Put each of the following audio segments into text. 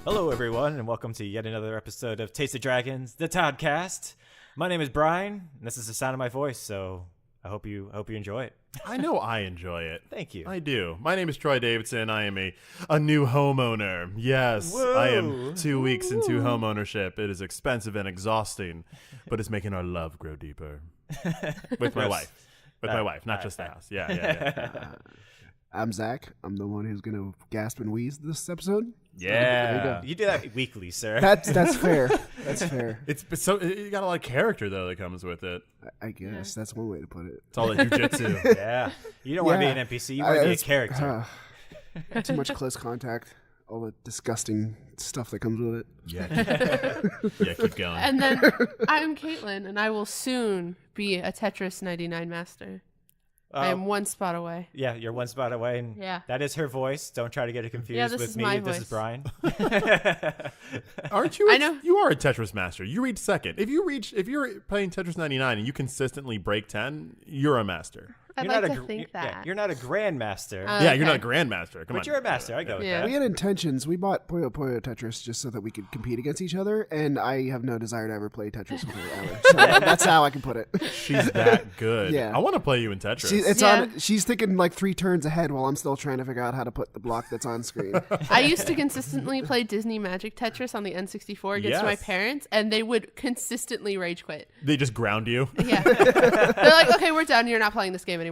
Hello, everyone, and welcome to yet another episode of Taste of Dragons, the Toddcast. My name is Brian, and this is the sound of my voice, so I hope you enjoy it. I know I enjoy it. Thank you. I do. My name is Troy Davidson. I am a new homeowner. Yes, Whoa. I am 2 weeks into home ownership. It is expensive and exhausting, but it's making our love grow deeper. With my wife. With my wife, not just the house. Yeah. I'm Zach. I'm the one who's going to gasp and wheeze this episode. Yeah. You do that weekly, sir. That's fair. That's fair. It's so you got a lot of character though that comes with it. I guess that's one way to put it. It's all the jujitsu. Yeah. You don't want to be an NPC. You want to be a character. Too much close contact. All the disgusting stuff that comes with it. Yeah, keep going. And then I'm Katelyn, and I will soon be a Tetris 99 master. I am one spot away. Yeah, you're one spot away, and that is her voice. Don't try to get it confused this with is me. my This voice. is Brian. Aren't you? I know. You are a Tetris master. You reach second. If you're playing Tetris 99 and you consistently break 10, you're a master. I'd like to think that. Yeah, you're not a grandmaster, Yeah, you're not a grandmaster. Come on. but you're a master. I go with Yeah. that. We had intentions. We bought Puyo Puyo Tetris just so that we could compete against each other, and I have no desire to ever play Tetris with her ever. So that's how I can put it. She's that good. Yeah. I want to play you in Tetris. She's thinking like 3 turns ahead while I'm still trying to figure out how to put the block that's on screen. I used to consistently play Disney Magic Tetris on the N64 against my parents, and they would consistently rage quit. They just ground you. Yeah. They're like, okay, we're done. You're not playing this game anymore.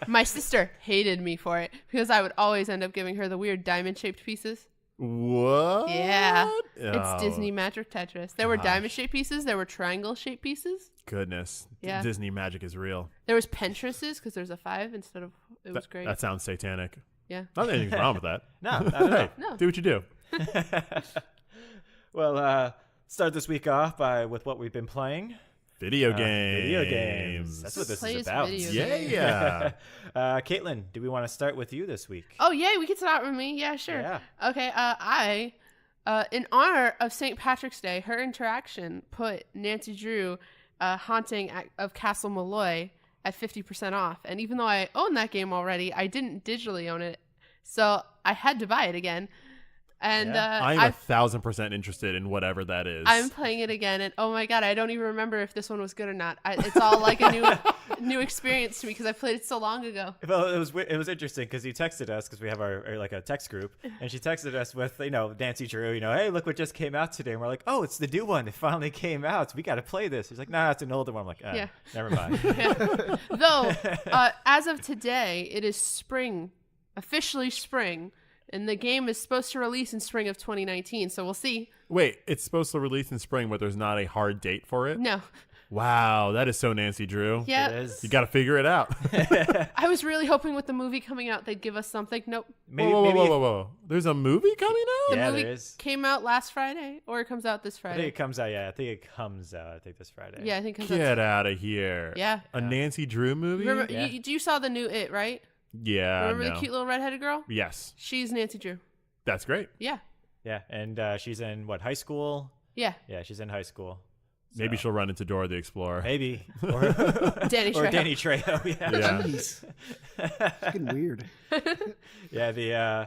My sister hated me for it because I would always end up giving her the weird diamond-shaped pieces. What? Yeah. Oh, It's Disney Magic Tetris. There were diamond-shaped pieces. There were triangle-shaped pieces. Goodness. Yeah. Disney magic is real. There was Pentrises because there's a 5 instead of... It was great. That sounds satanic. Yeah. Not that anything's wrong with that. No, not at all. Hey, No. do what you do. Well, start this week off with what we've been playing. Video games. Video games. That's what this Plays is about. video Yeah. Caitlin, do we want to start with you this week? Oh, yay. We can start with me. Yeah, sure. Yeah. Okay. I, in honor of St. Patrick's Day, her interaction put Nancy Drew Haunting of Castle Malloy at 50% off. And even though I own that game already, I didn't digitally own it. So I had to buy it again. And I'm 1,000% interested in whatever that is. I'm playing it again, and oh my god, I don't even remember if this one was good or not. It's all like a new experience to me because I played it so long ago. Well, it was interesting because you texted us because we have our like a text group, and she texted us with Nancy Drew, hey, look what just came out today, and we're like, oh, it's the new one. It finally came out. So we got to play this. She's like, nah, it's an older one. I'm like, Yeah. never mind. Yeah. Though, as of today, it is spring, officially spring. And the game is supposed to release in spring of 2019, so we'll see. Wait, it's supposed to release in spring, but there's not a hard date for it? No. Wow, that is so Nancy Drew. Yeah. It is. You got to figure it out. I was really hoping with the movie coming out, they'd give us something. Nope. Whoa. There's a movie coming out? The Yeah, movie there is. came out last Friday, or it comes out this I Friday. think it comes out. Yeah, I think it comes out. I think this Friday. Yeah, I think it comes Get out. out of here. Yeah. A Nancy Drew movie? Remember, Yeah. you saw the new It, right? Yeah. Remember no. the cute little redheaded girl? Yes. She's Nancy Drew. That's great. Yeah. Yeah, and she's in what, high school? Yeah. Yeah, she's in high school. Maybe So, she'll run into Dora the Explorer. maybe or Danny or Trejo. Danny Trejo. Yeah. Yeah. Jeez. Fucking weird. Yeah.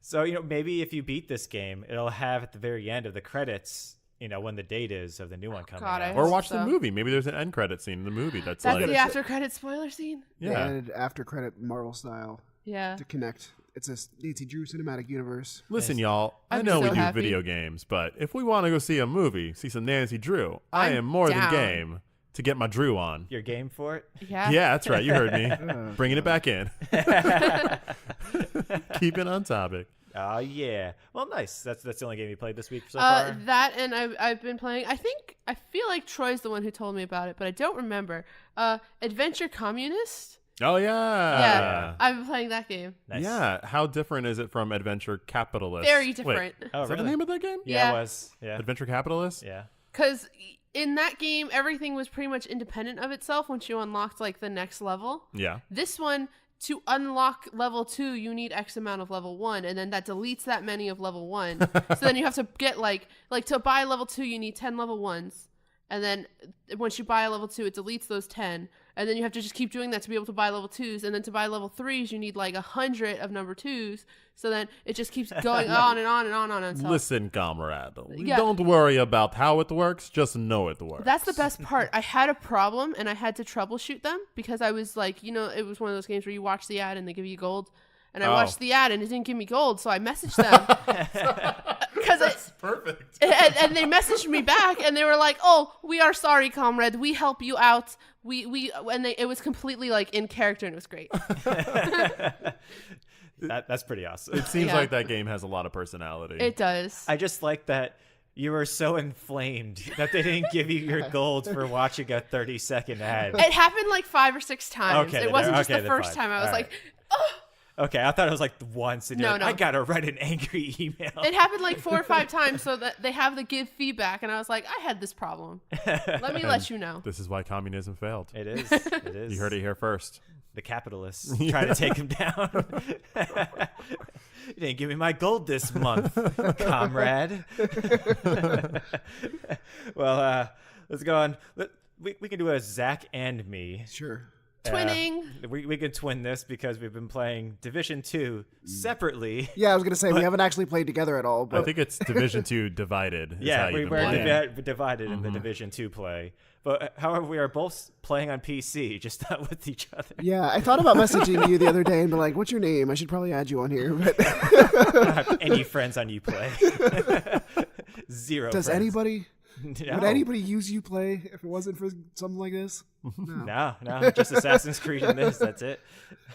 So maybe if you beat this game, it'll have at the very end of the credits, when the date is of the new one coming God, I out. Or hope watch the so. movie. Maybe there's an end credit scene in the movie that's That's like, the after credit spoiler scene? They yeah. added after credit Marvel style Yeah. to connect. It's a Nancy Drew cinematic universe. Listen, y'all, I I'm know we so do happy. video games, but if we want to go see a movie, see some Nancy Drew, I I'm am more down. than game to get my Drew on. Your game for it? Yeah. Yeah, that's right. You heard me. Bringing it back in. Keep it on topic. Oh, yeah. Well, nice. That's the only game you played this week so far? That, and I've been playing, I feel like Troy's the one who told me about it, but I don't remember. Adventure Communist? Oh, yeah. Yeah. I've been playing that game. Nice. Yeah. How different is it from Adventure Capitalist? Very Wait, different. Oh, is that really? the name of that game? Yeah, Yeah. it was. Yeah. Adventure Capitalist? Yeah. Because in that game, everything was pretty much independent of itself once you unlocked, like, the next level. Yeah. This one, to unlock level 2, you need X amount of level 1, and then that deletes that many of level 1. So then you have to get, like to buy level 2, you need 10 level 1s. And then once you buy a level 2, it deletes those 10. And then you have to just keep doing that to be able to buy level 2s. And then to buy level 3s, you need like 100 of number 2s. So then it just keeps going on and on and on and on. So Listen, comrade. Don't worry about how it works. Just know it works. that's the best part. I had a problem and I had to troubleshoot them because I was like, it was one of those games where you watch the ad and they give you gold. And I watched the ad and it didn't give me gold. So I messaged them. That's perfect. And they messaged me back and they were like, "Oh, we are sorry, comrade. We help you out. It was completely like in character and it was great." That's pretty awesome. It seems like that game has a lot of personality. It does. I just like that you were so inflamed that they didn't give you your gold for watching a 30-second ad. It happened like 5 or 6 times. Okay, it wasn't just okay, the first fine. time. I was All like, right. "Oh." Okay, I thought it was like once. And No. I gotta write an angry email. It happened like 4 or 5 times so that they have the give feedback. And I was like, I had this problem. Let me let you know. This is why communism failed. It is. It is. You heard it here first. The capitalists trying to take him down. You didn't give me my gold this month, comrade. Well, let's go on. We can do a Zach and me. Sure. Twinning. We can twin this because we've been playing Division 2 separately. Yeah, I was gonna say we haven't actually played together at all. But I think it's Division 2 divided. Yeah, we're we're divided in the Division 2 play. But however, we are both playing on PC, just not with each other. yeah, I thought about messaging you the other day and be like, "What's your name? I should probably add you on here." But I don't have any friends on Uplay. Zero. does friends. anybody? No. Would anybody use Uplay if it wasn't for something like this? No, just Assassin's Creed in this. That's it.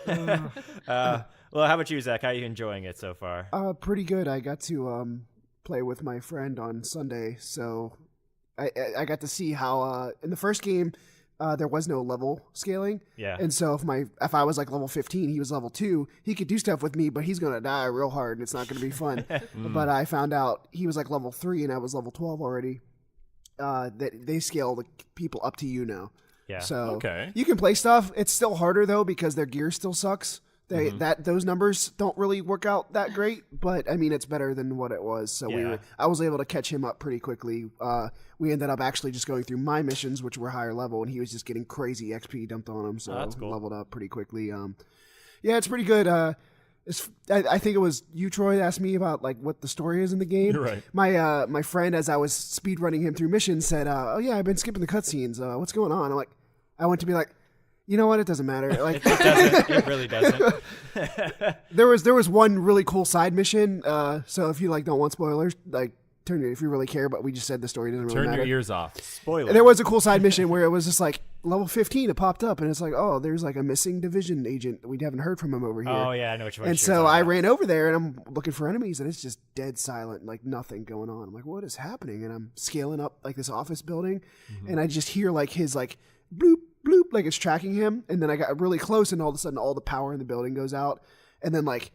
Well, how about you, Zach? How are you enjoying it so far? Pretty good. I got to play with my friend on Sunday, so I got to see how in the first game there was no level scaling. Yeah. And so if I was like level 15, he was level 2, he could do stuff with me, but he's gonna die real hard and it's not gonna be fun. But I found out he was like level 3 and I was level 12 already. That they scale the people up to you now. Yeah. So you can play stuff. It's still harder though because their gear still sucks. Those numbers don't really work out that great, but I mean it's better than what it was. So I was able to catch him up pretty quickly. We ended up actually just going through my missions, which were higher level, and he was just getting crazy XP dumped on him. So that's cool. Leveled up pretty quickly. Yeah, it's pretty good. I think it was you, Troy, that asked me about like what the story is in the game. You're right. My friend, as I was speed running him through missions, said, "Oh yeah, I've been skipping the cutscenes. What's going on?" I'm like, I went to be like, you know what? It doesn't matter. Like, it doesn't. It really doesn't. there was one really cool side mission. So if you like don't want spoilers, like if you really care, but we just said the story doesn't really matter. Turn your ears off. Spoiler. And there was a cool side mission where it was just like level 15. It popped up, and it's like, oh, there's like a missing division agent. We haven't heard from him over here. Oh yeah, I know what you're. And so I ran over there, and I'm looking for enemies, and it's just dead silent, like nothing going on. I'm like, what is happening? And I'm scaling up like this office building, and I just hear like his like bloop bloop, like it's tracking him. And then I got really close, and all of a sudden, all the power in the building goes out, and then like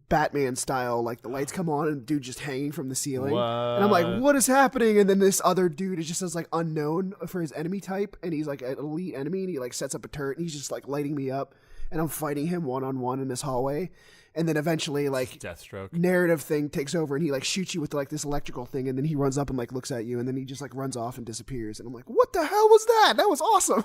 Batman style, like the lights come on and the dude just hanging from the ceiling. What? And I'm like, what is happening? And then this other dude is just as like unknown for his enemy type, and he's like an elite enemy, and he like sets up a turret, and he's just like lighting me up, and I'm fighting him one-on-one in this hallway. And then eventually like Deathstroke narrative thing takes over, and he like shoots you with like this electrical thing, and then he runs up and like looks at you, and then he just like runs off and disappears. And I'm like, what the hell was that? That was awesome.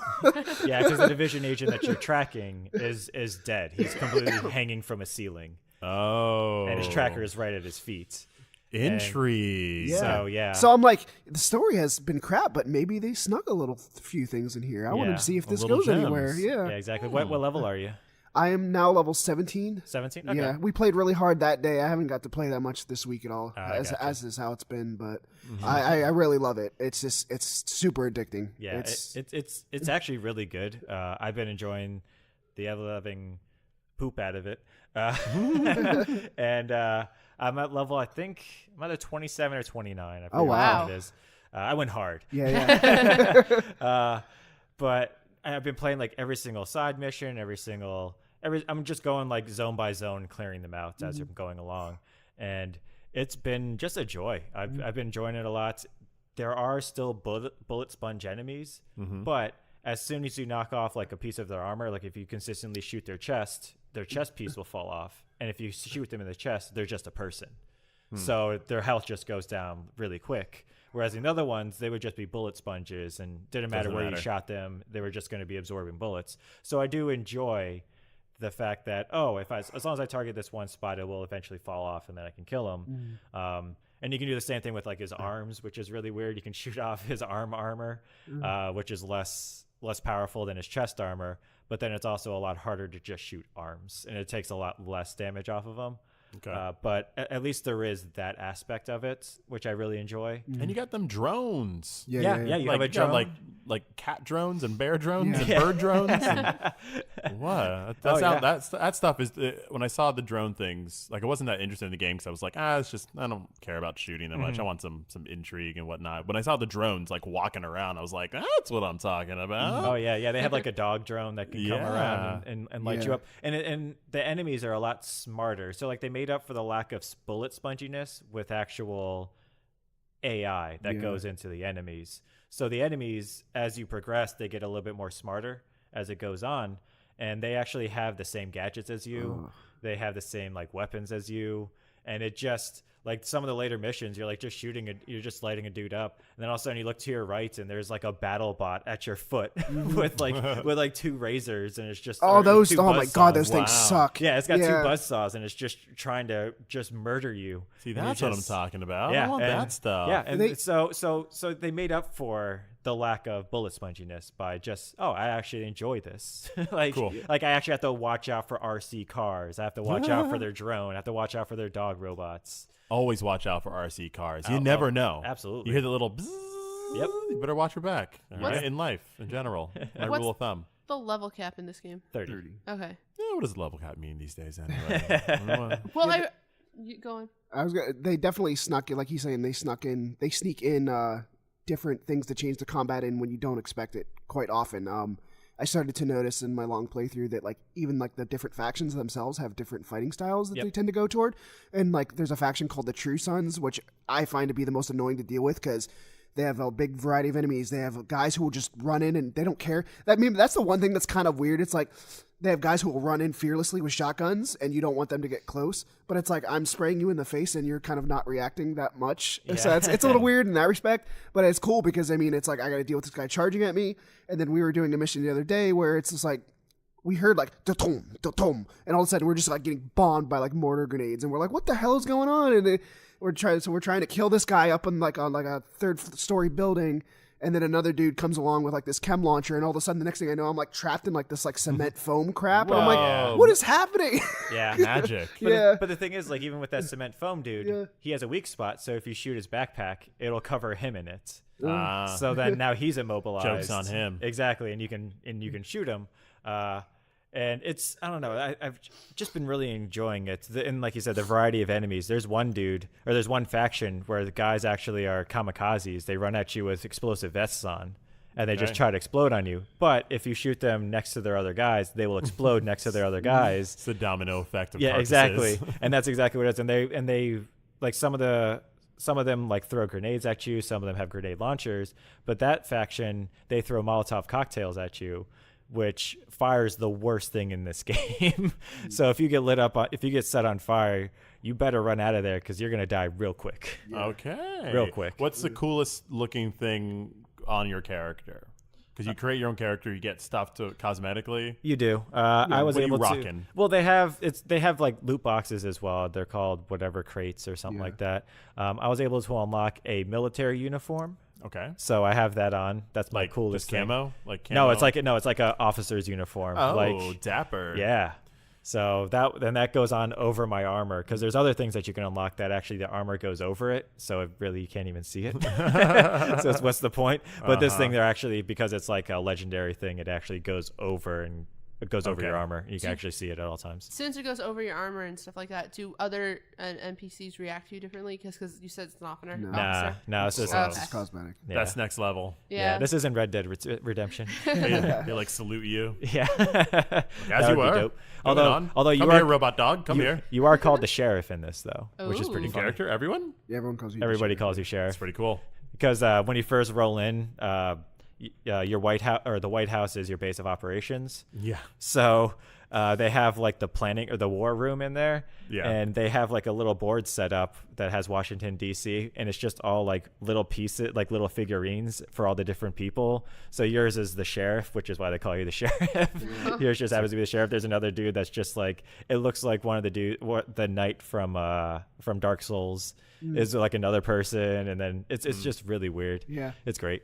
Yeah, because the division agent that you're tracking is dead. He's completely hanging from a ceiling. Oh. And his tracker is right at his feet. Intrigue. So, yeah. So I'm like, the story has been crap, but maybe they snuck a few things in here. I wanted to see if this goes anywhere. Yeah. Yeah, exactly. What level are you? I am now level 17. 17? Okay. Yeah, we played really hard that day. I haven't got to play that much this week at all, gotcha. as is how it's been. But I really love it. It's super addicting. Yeah, it's actually really good. I've been enjoying the ever-loving poop out of it. And I'm at level, I think, I'm either 27 or 29. I forget wow. what it is. I went hard. Yeah. But I've been playing like every single side mission, I'm just going like zone by zone, clearing them out as I'm going along. And it's been just a joy. I've been enjoying it a lot. There are still bullet sponge enemies, but as soon as you knock off like a piece of their armor, like if you consistently shoot their chest piece will fall off. And if you shoot them in the chest, they're just a person. So their health just goes down really quick. Whereas in the other ones, they would just be bullet sponges, and didn't matter Doesn't where matter. you shot them, they were just going to be absorbing bullets. So I do enjoy the fact that, as long as I target this one spot, it will eventually fall off, and then I can kill him. And you can do the same thing with like his arms, which is really weird. You can shoot off his armor, which is less powerful than his chest armor, but then it's also a lot harder to just shoot arms, and it takes a lot less damage off of them. Okay. But at least there is that aspect of it, which I really enjoy. And you got them drones. Yeah, you have a you got, drone. like cat drones and bear drones Yeah. and bird drones. And what? That stuff is when I saw the drone things, like I wasn't that interested in the game because I was like, I don't care about shooting that much. I want some intrigue and whatnot. When I saw the drones like walking around, I was like, that's what I'm talking about. Oh yeah, they have like a dog drone that can come around and light you up, and the enemies are a lot smarter. So like they made up for the lack of bullet sponginess with actual AI that goes into the enemies. So the enemies, as you progress, they get a little bit more smarter as it goes on, and they actually have the same gadgets as you. They have the same like weapons as you, and it just like some of the later missions, you're like just you're just lighting a dude up, and then all of a sudden you look to your right and there's like a battle bot at your foot with like two razors, and it's just Oh, or two my buzz God, saws. those things suck. Yeah, it's got two Yeah. buzz saws, and it's just trying to just murder you. See, And you that's what I'm just- talking about. Yeah, I want and- that stuff. Yeah, and They- so they made up for the lack of bullet sponginess by just I actually enjoy this. Cool. Like I actually have to watch out for RC cars. I have to watch out for their drone. I have to watch out for their dog robots. Always watch out for RC cars. You never know. Absolutely. You hear the little bzzz. Yep. You better watch your back. All What's- right? In life, in general. My What's- rule of thumb. The level cap in this game. 30. Okay. Yeah, what does level cap mean these days anyway? Well, you go on. They definitely snuck in, like he's saying, they sneak in different things to change the combat in when you don't expect it quite often. I started to notice in my long playthrough that like even like the different factions themselves have different fighting styles that they tend to go toward. And like there's a faction called the True Sons, which I find to be the most annoying to deal with because they have a big variety of enemies. They have guys who will just run in and they don't care. That's the one thing that's kind of weird. It's like they have guys who will run in fearlessly with shotguns and you don't want them to get close. But it's like I'm spraying you in the face and you're kind of not reacting that much. Yeah. So it's a little weird in that respect. But it's cool because, it's like I got to deal with this guy charging at me. And then we were doing a mission the other day where it's just like we heard like da-tom, da-tom, and all of a sudden we're just like getting bombed by like mortar grenades. And we're like, what the hell is going on? And we're trying to kill this guy up on like a third story building, and then another dude comes along with like this chem launcher, and all of a sudden the next thing I know I'm like trapped in like this like cement foam crap, and I'm Whoa. like, what is happening? Yeah. Magic. But the thing is, like, even with that cement foam dude, he has a weak spot. So if you shoot his backpack, it'll cover him in it. So then now he's immobilized. Joke's on him. Exactly, and you can shoot him. And it's I don't know. I've just been really enjoying it. And like you said, the variety of enemies. There's one faction where the guys actually are kamikazes. They run at you with explosive vests on, and they just try to explode on you. But if you shoot them next to their other guys, they will explode next to their other guys. It's the domino effect of Yeah, carcasses. exactly. And that's exactly what it is. And they like some of them like throw grenades at you. Some of them have grenade launchers. But that faction, they throw Molotov cocktails at you, which fires the worst thing in this game. So if you get lit up, if you get set on fire, you better run out of there because you're going to die real quick. Okay. Real quick. What's the coolest looking thing on your character? Because you create your own character, you get stuff to cosmetically. You do. I was what are you able to. rocking? Well, they have like loot boxes as well. They're called whatever crates or something like that. I was able to unlock a military uniform. Okay. So I have that on. That's my Like coolest just thing. camo? Like camo? No, it's like a officer's uniform. Oh, like, dapper. yeah. So that goes on over my armor because there's other things that you can unlock that actually the armor goes over it, so you can't even see it. So what's the point? But this thing, they're actually, because it's like a legendary thing, it actually goes over and it goes over your armor. You can actually see it at all times. Since it goes over your armor and stuff like that, do other NPCs react to you differently? Because you said it's an officer. No, it's just Okay. It's cosmetic. yeah. That's next level. Yeah. This isn't Red Dead Redemption. They like salute you. Yeah, As you are. Although Come you here, are robot dog. Come here. you are called the sheriff in this though, which is Ooh. pretty New funny. character, everyone? Yeah, everyone calls you. Everybody Sheriff. calls you sheriff. That's pretty cool. Because when you first roll in, your White House or the White House is your base of operations. Yeah. So they have like the planning or the war room in there. Yeah. And they have like a little board set up that has Washington, D.C. And it's just all like little pieces, like little figurines for all the different people. So yours is the sheriff, which is why they call you the sheriff. Yours just happens to be the sheriff. There's another dude that's just like, it looks like one of the knight from Dark Souls is like another person. And then it's just really weird. Yeah. It's great.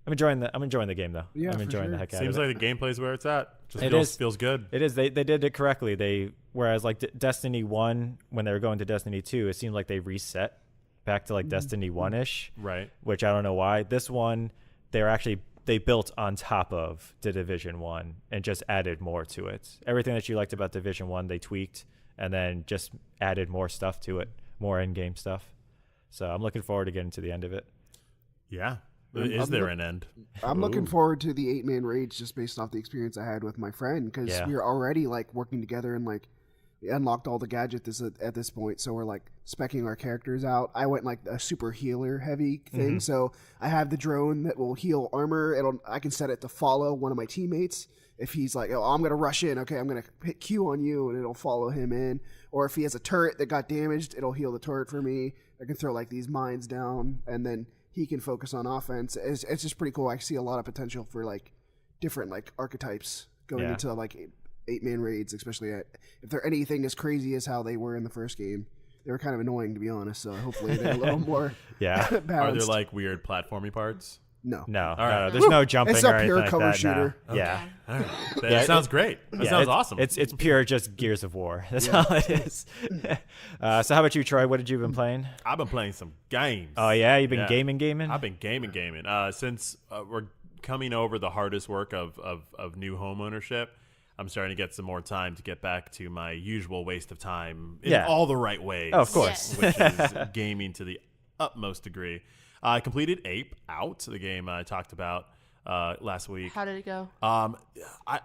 I'm enjoying the game though. Yeah, I'm enjoying sure. the heck out Seems of it. like the gameplay's where it's at. Just It feels good. It is. They did it correctly. Whereas like Destiny 1, when they were going to Destiny 2, it seemed like they reset back to like Destiny 1-ish. Right. Which I don't know why. This one, they built on top of the Division 1 and just added more to it. Everything that you liked about Division 1, they tweaked and then just added more stuff to it, more in-game stuff. So I'm looking forward to getting to the end of it. Yeah. Is there an end? I'm looking forward to the 8-man raids just based off the experience I had with my friend because we were already like working together and like we unlocked all the gadgets at this point. So we're like speccing our characters out. I went like a super healer heavy thing. So I have the drone that will heal armor. I can set it to follow one of my teammates. If he's like, oh, I'm going to rush in. Okay, I'm going to hit Q on you and it'll follow him in. Or if he has a turret that got damaged, it'll heal the turret for me. I can throw like these mines down and then he can focus on offense. It's just pretty cool. I see a lot of potential for like different like archetypes going into like 8-man raids, especially if they're anything as crazy as how they were in the first game. They were kind of annoying to be honest. So hopefully they're a little more balanced. Are there like weird platformy parts? No. No. All right. No, there's no jumping It's or a anything pure like cover that. shooter. No. Yeah. All right. That sounds great. That sounds awesome. It's pure just Gears of War. That's all it is. So how about you, Troy? What did you been playing? I've been playing some games. Oh yeah, you've been gaming. I've been gaming. Since we're coming over the hardest work of new home ownership, I'm starting to get some more time to get back to my usual waste of time in all the right ways. Oh, of course. Which is gaming to the utmost degree. I completed Ape Out, the game I talked about last week. How did it go? I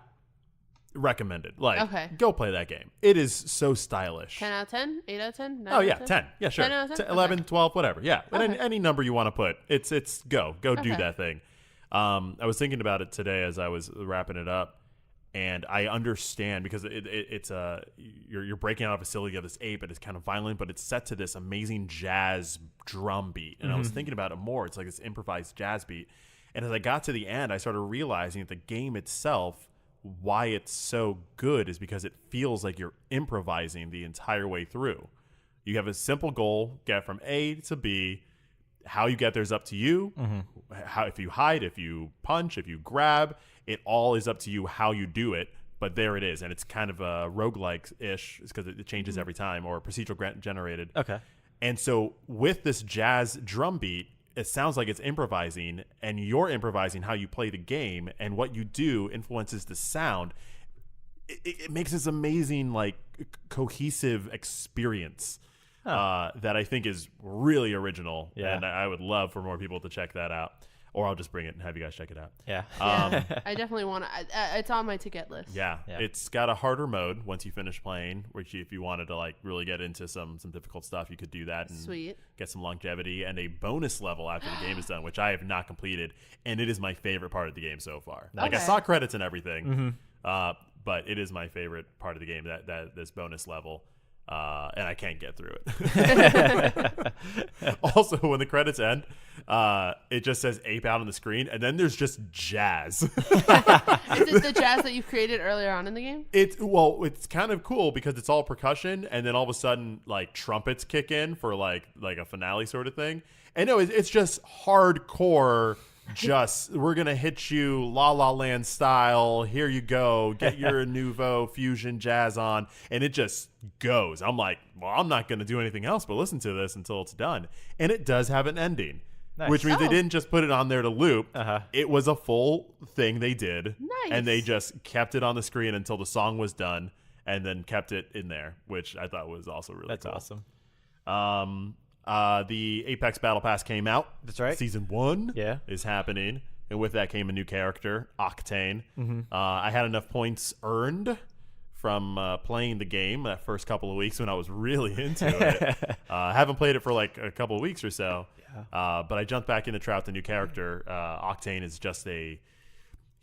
recommended. Like, Okay. go play that game. It is so stylish. 10 out of 10? 8 out of 10? 9 Oh, out yeah, of 10? 10. Yeah, sure. 10 out of 10? 11, 12, whatever. Yeah, Okay. any number you want to put. It's go do Okay. that thing. I was thinking about it today as I was wrapping it up, and I understand because it's you're breaking out of a facility of this ape, and it's kind of violent, but it's set to this amazing jazz drum beat. And I was thinking about it more. It's like this improvised jazz beat. And as I got to the end, I started realizing that the game itself, why it's so good is because it feels like you're improvising the entire way through. You have a simple goal, get from A to B. How you get there is up to you. How, if you hide, if you punch, if you grab, it all is up to you how you do it. But there it is. And it's kind of a roguelike-ish because it changes every time, or procedural generated. Okay. And so with this jazz drum beat, it sounds like it's improvising, and you're improvising how you play the game, and what you do influences the sound. It makes this amazing, like, cohesive experience that I think is really original. Yeah. And I would love for more people to check that out. Or I'll just bring it and have you guys check it out. Yeah. I definitely want to. It's on my to-get list. Yeah. It's got a harder mode once you finish playing, which if you wanted to like really get into some difficult stuff, you could do that and Sweet. get some longevity, and a bonus level after the game is done, which I have not completed, and it is my favorite part of the game so far. Like I Okay. saw credits and everything, but it is my favorite part of the game, that this bonus level. And I can't get through it. Also, when the credits end, it just says Ape Out on the screen, and then there's just jazz. Is it the jazz that you created earlier on in the game? It's kind of cool because it's all percussion, and then all of a sudden, like trumpets kick in for like a finale sort of thing. And no, it's just hardcore. Just we're gonna hit you La La Land style. Here you go. Get your nouveau fusion jazz on, and it just goes. I'm like, well, I'm not gonna do anything else but listen to this until it's done. And it does have an ending, Nice. which means they Oh. didn't just put it on there to loop. Uh-huh. It was a full thing they did, Nice. and they just kept it on the screen until the song was done, and then kept it in there, which I thought was also really That's cool. awesome. The Apex Battle Pass came out. That's right. Season 1 Yeah. is happening, and with that came a new character, Octane. I had enough points earned from playing the game that first couple of weeks when I was really into it. I haven't played it for like a couple of weeks or so, but I jumped back in to try out the new character. Octane is just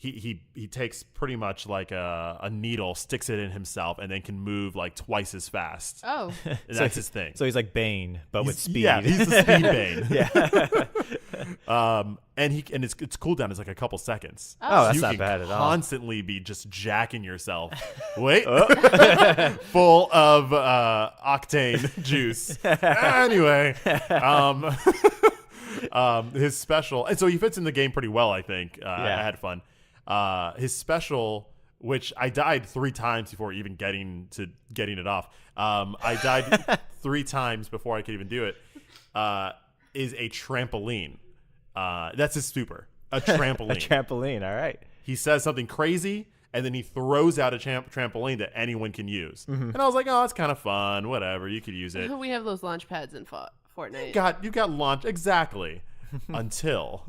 he takes pretty much like a needle, sticks it in himself, and then can move like twice as fast. Oh, And that's his thing. So he's like Bane, but with speed. Yeah, he's the speed Bane. Yeah. And its cooldown is like a couple seconds. Oh, that's you not can bad at all. constantly be just jacking yourself. Wait, full of octane juice. Anyway, his special, and so he fits in the game pretty well. I think I had fun. His special, which I died 3 times before even getting it off. I died 3 times before I could even do it. Is a trampoline. That's his super. A trampoline. A trampoline. All right. He says something crazy, and then he throws out a trampoline that anyone can use. And I was like, oh, it's kind of fun. Whatever, you could use it. we have those launch pads in Fortnite. You got launch exactly. Until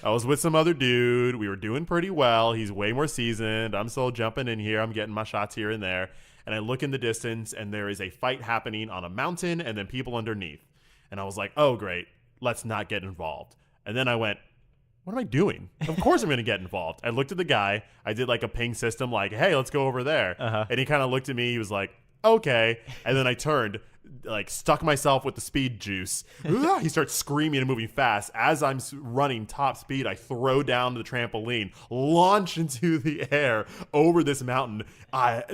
I was with some other dude. We were doing pretty well. He's way more seasoned. I'm still jumping in here. I'm getting my shots here and there. And I look in the distance, and there is a fight happening on a mountain and then people underneath. And I was like, oh, great. Let's not get involved. And then I went, what am I doing? Of course I'm going to get involved. I looked at the guy. I did like a ping system like, hey, let's go over there. And he kind of looked at me. He was like, okay. And then I turned, like stuck myself with the speed juice. He starts screaming and moving fast. As I'm running top speed, I throw down the trampoline, launch into the air over this mountain.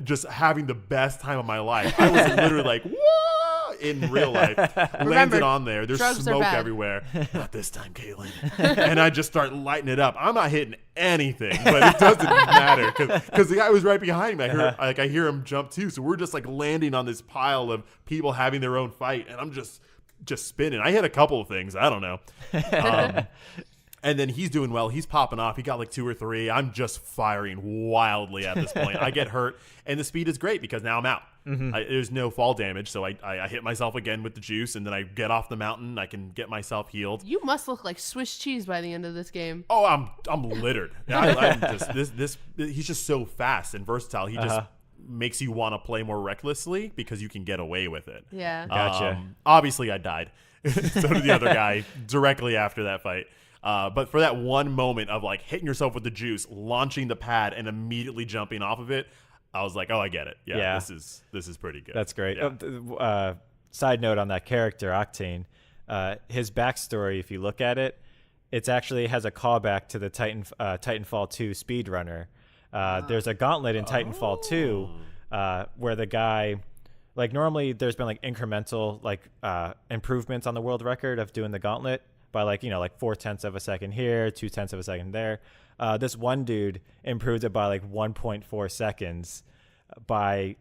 Just having the best time of my life. I was literally like, whoa, in real life. Landed on there. There's smoke everywhere. Not this time, Katelyn. And I just start lighting it up. I'm not hitting anything, but it doesn't matter because the guy was right behind me. I hear him jump too. So we're just like landing on this pile of people having their own fight, and I'm just spinning. I hit a couple of things. I don't know. And then he's doing well. He's popping off. He got like 2 or 3. I'm just firing wildly at this point. I get hurt, and the speed is great because now I'm out. There's no fall damage, so I hit myself again with the juice, and then I get off the mountain. I can get myself healed. You must look like Swiss cheese by the end of this game. Oh, I'm littered. He's just so fast and versatile. He just makes you want to play more recklessly because you can get away with it. Yeah. Gotcha. Obviously, I died. So did the other guy directly after that fight. But for that one moment of like hitting yourself with the juice, launching the pad, and immediately jumping off of it, I was like, oh, I get it. Yeah. This is pretty good. That's great. Yeah. Side note on that character, Octane, his backstory, if you look at it, it actually has a callback to the Titanfall 2 speedrunner. There's a gauntlet in Titanfall 2 where the guy, like normally there's been like incremental like improvements on the world record of doing the gauntlet by like 0.4 of a second here, 0.2 of a second there. This one dude improved it by like 1.4 seconds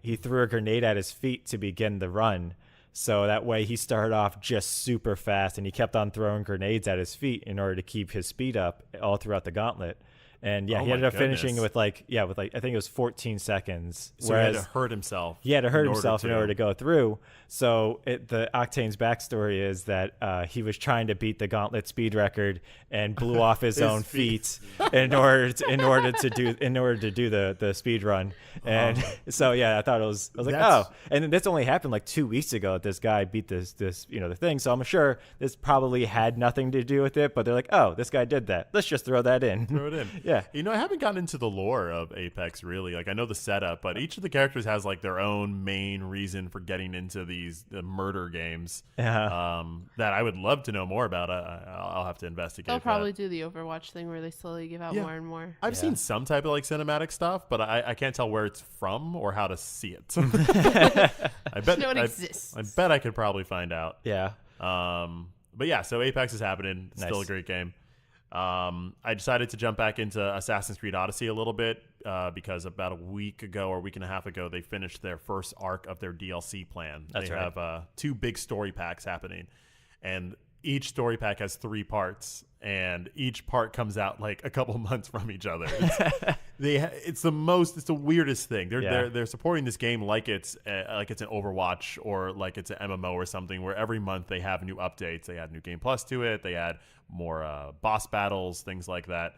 he threw a grenade at his feet to begin the run. So that way he started off just super fast, and he kept on throwing grenades at his feet in order to keep his speed up all throughout the gauntlet. And he ended up finishing with I think it was 14 seconds. So he had to hurt himself. He had to hurt himself in order to go through. So the Octane's backstory is that he was trying to beat the gauntlet speed record and blew off his own feet in order to do the speed run. And so I thought I was like, oh, and this only happened like 2 weeks ago that this guy beat this the thing. So I'm sure this probably had nothing to do with it, but they're like, oh, this guy did that. Let's just throw that in. Throw it in. Yeah. I haven't gotten into the lore of Apex really. Like I know the setup, but each of the characters has like their own main reason for getting into the murder games that I would love to know more about. I'll have to investigate. They'll probably do the Overwatch thing where they slowly give out more and more. I've seen some type of like cinematic stuff, but I can't tell where it's from or how to see it. I bet it exists. I bet I could probably find out. Yeah. But yeah, so Apex is happening. It's still a great game. I decided to jump back into Assassin's Creed Odyssey a little bit because about a week and a half ago, they finished their first arc of their DLC plan. They have 2 big story packs happening, and each story pack has 3 parts, and each part comes out like a couple months from each other. It's the weirdest thing. They're supporting this game like it's an Overwatch or like it's an MMO or something, where every month they have new updates. They add new Game Plus to it. They add more boss battles, things like that.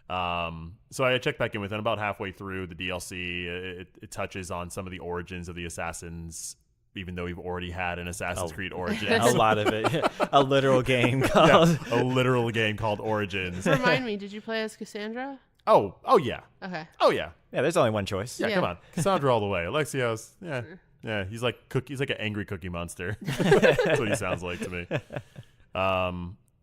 So I checked back in with it. About halfway through the DLC, it touches on some of the origins of the assassins, even though we've already had an Assassin's Creed Origins. A lot of it. A literal game called a literal game called Origins. Remind me, did you play as Cassandra? Oh yeah. Okay. Oh yeah. Yeah, there's only one choice. Yeah, Yeah. come on. Cassandra all the way. Alexios, yeah. He's like an angry Cookie Monster. That's what he sounds like to me.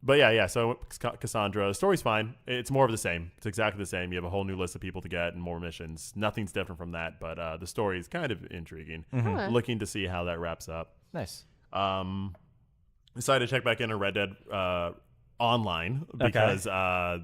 But yeah. So Cassandra, the story's fine. It's more of the same. It's exactly the same. You have a whole new list of people to get and more missions. Nothing's different from that. But the story is kind of intriguing. Okay. Looking to see how that wraps up. Nice. Decided to check back in on Red Dead online because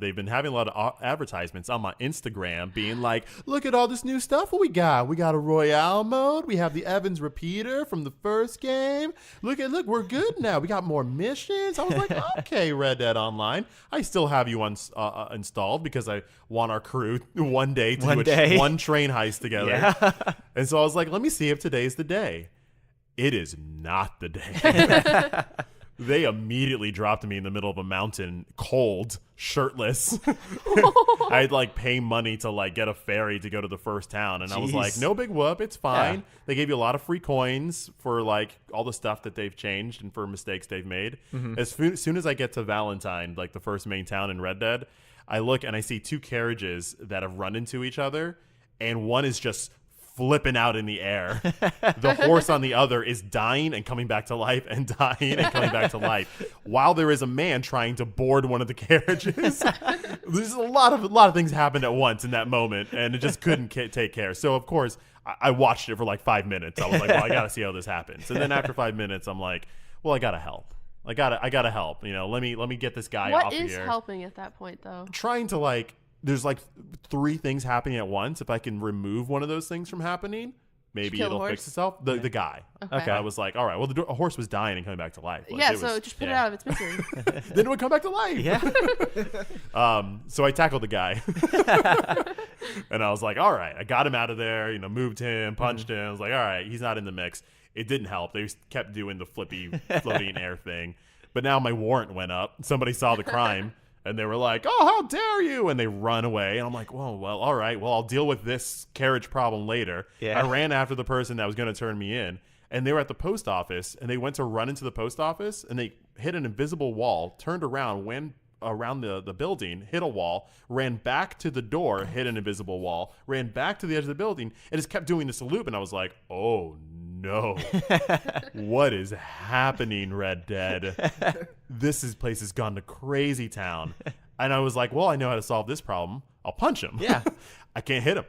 they've been having a lot of advertisements on my Instagram being like, look at all this new stuff we got. We got a Royale mode. We have the Evans repeater from the first game. Look, we're good now. We got more missions. I was like, okay, Red Dead Online. I still have you installed because I want our crew one day to do one train heist together. Yeah. And so I was like, let me see if today's the day. It is not the day. They immediately dropped me in the middle of a mountain, cold, shirtless. I'd like pay money to like get a ferry to go to the first town. And I was like, no big whoop. It's fine. Yeah. They gave you a lot of free coins for like all the stuff that they've changed and for mistakes they've made. Mm-hmm. As soon as I get to Valentine, like the first main town in Red Dead, I look and I see two carriages that have run into each other. And one is just flipping out in the air. The horse on the other is dying and coming back to life and dying and coming back to life, while there is a man trying to board one of the carriages. There's a lot of things happened at once in that moment, and it just couldn't take care. So of course, I watched it for like 5 minutes. I was like, well, I gotta see how this happens. And then after 5 minutes, I'm like, well, I gotta help. I gotta help. You know, let me get this guy off of here. What is helping at that point, though? Trying to like. There's like 3 things happening at once. If I can remove one of those things from happening, maybe it'll fix itself. The guy. Okay. I was like, all right, well, a horse was dying and coming back to life. Like, so just put it out of its misery. Then it would come back to life. Yeah. So I tackled the guy. And I was like, all right, I got him out of there, you know, moved him, punched him. I was like, all right, he's not in the mix. It didn't help. They kept doing the floating air thing. But now my warrant went up. Somebody saw the crime. And they were like, oh, how dare you? And they run away. And I'm like, well, all right. Well, I'll deal with this carriage problem later. Yeah. I ran after the person that was going to turn me in. And they were at the post office. And they went to run into the post office. And they hit an invisible wall, turned around, went around the building, hit a wall, ran back to the door, hit an invisible wall, ran back to the edge of the building, and just kept doing this loop. And I was like, oh, no. What is happening, Red Dead? This place has gone to crazy town. And I was like, well, I know how to solve this problem. I'll punch him. Yeah. I can't hit him.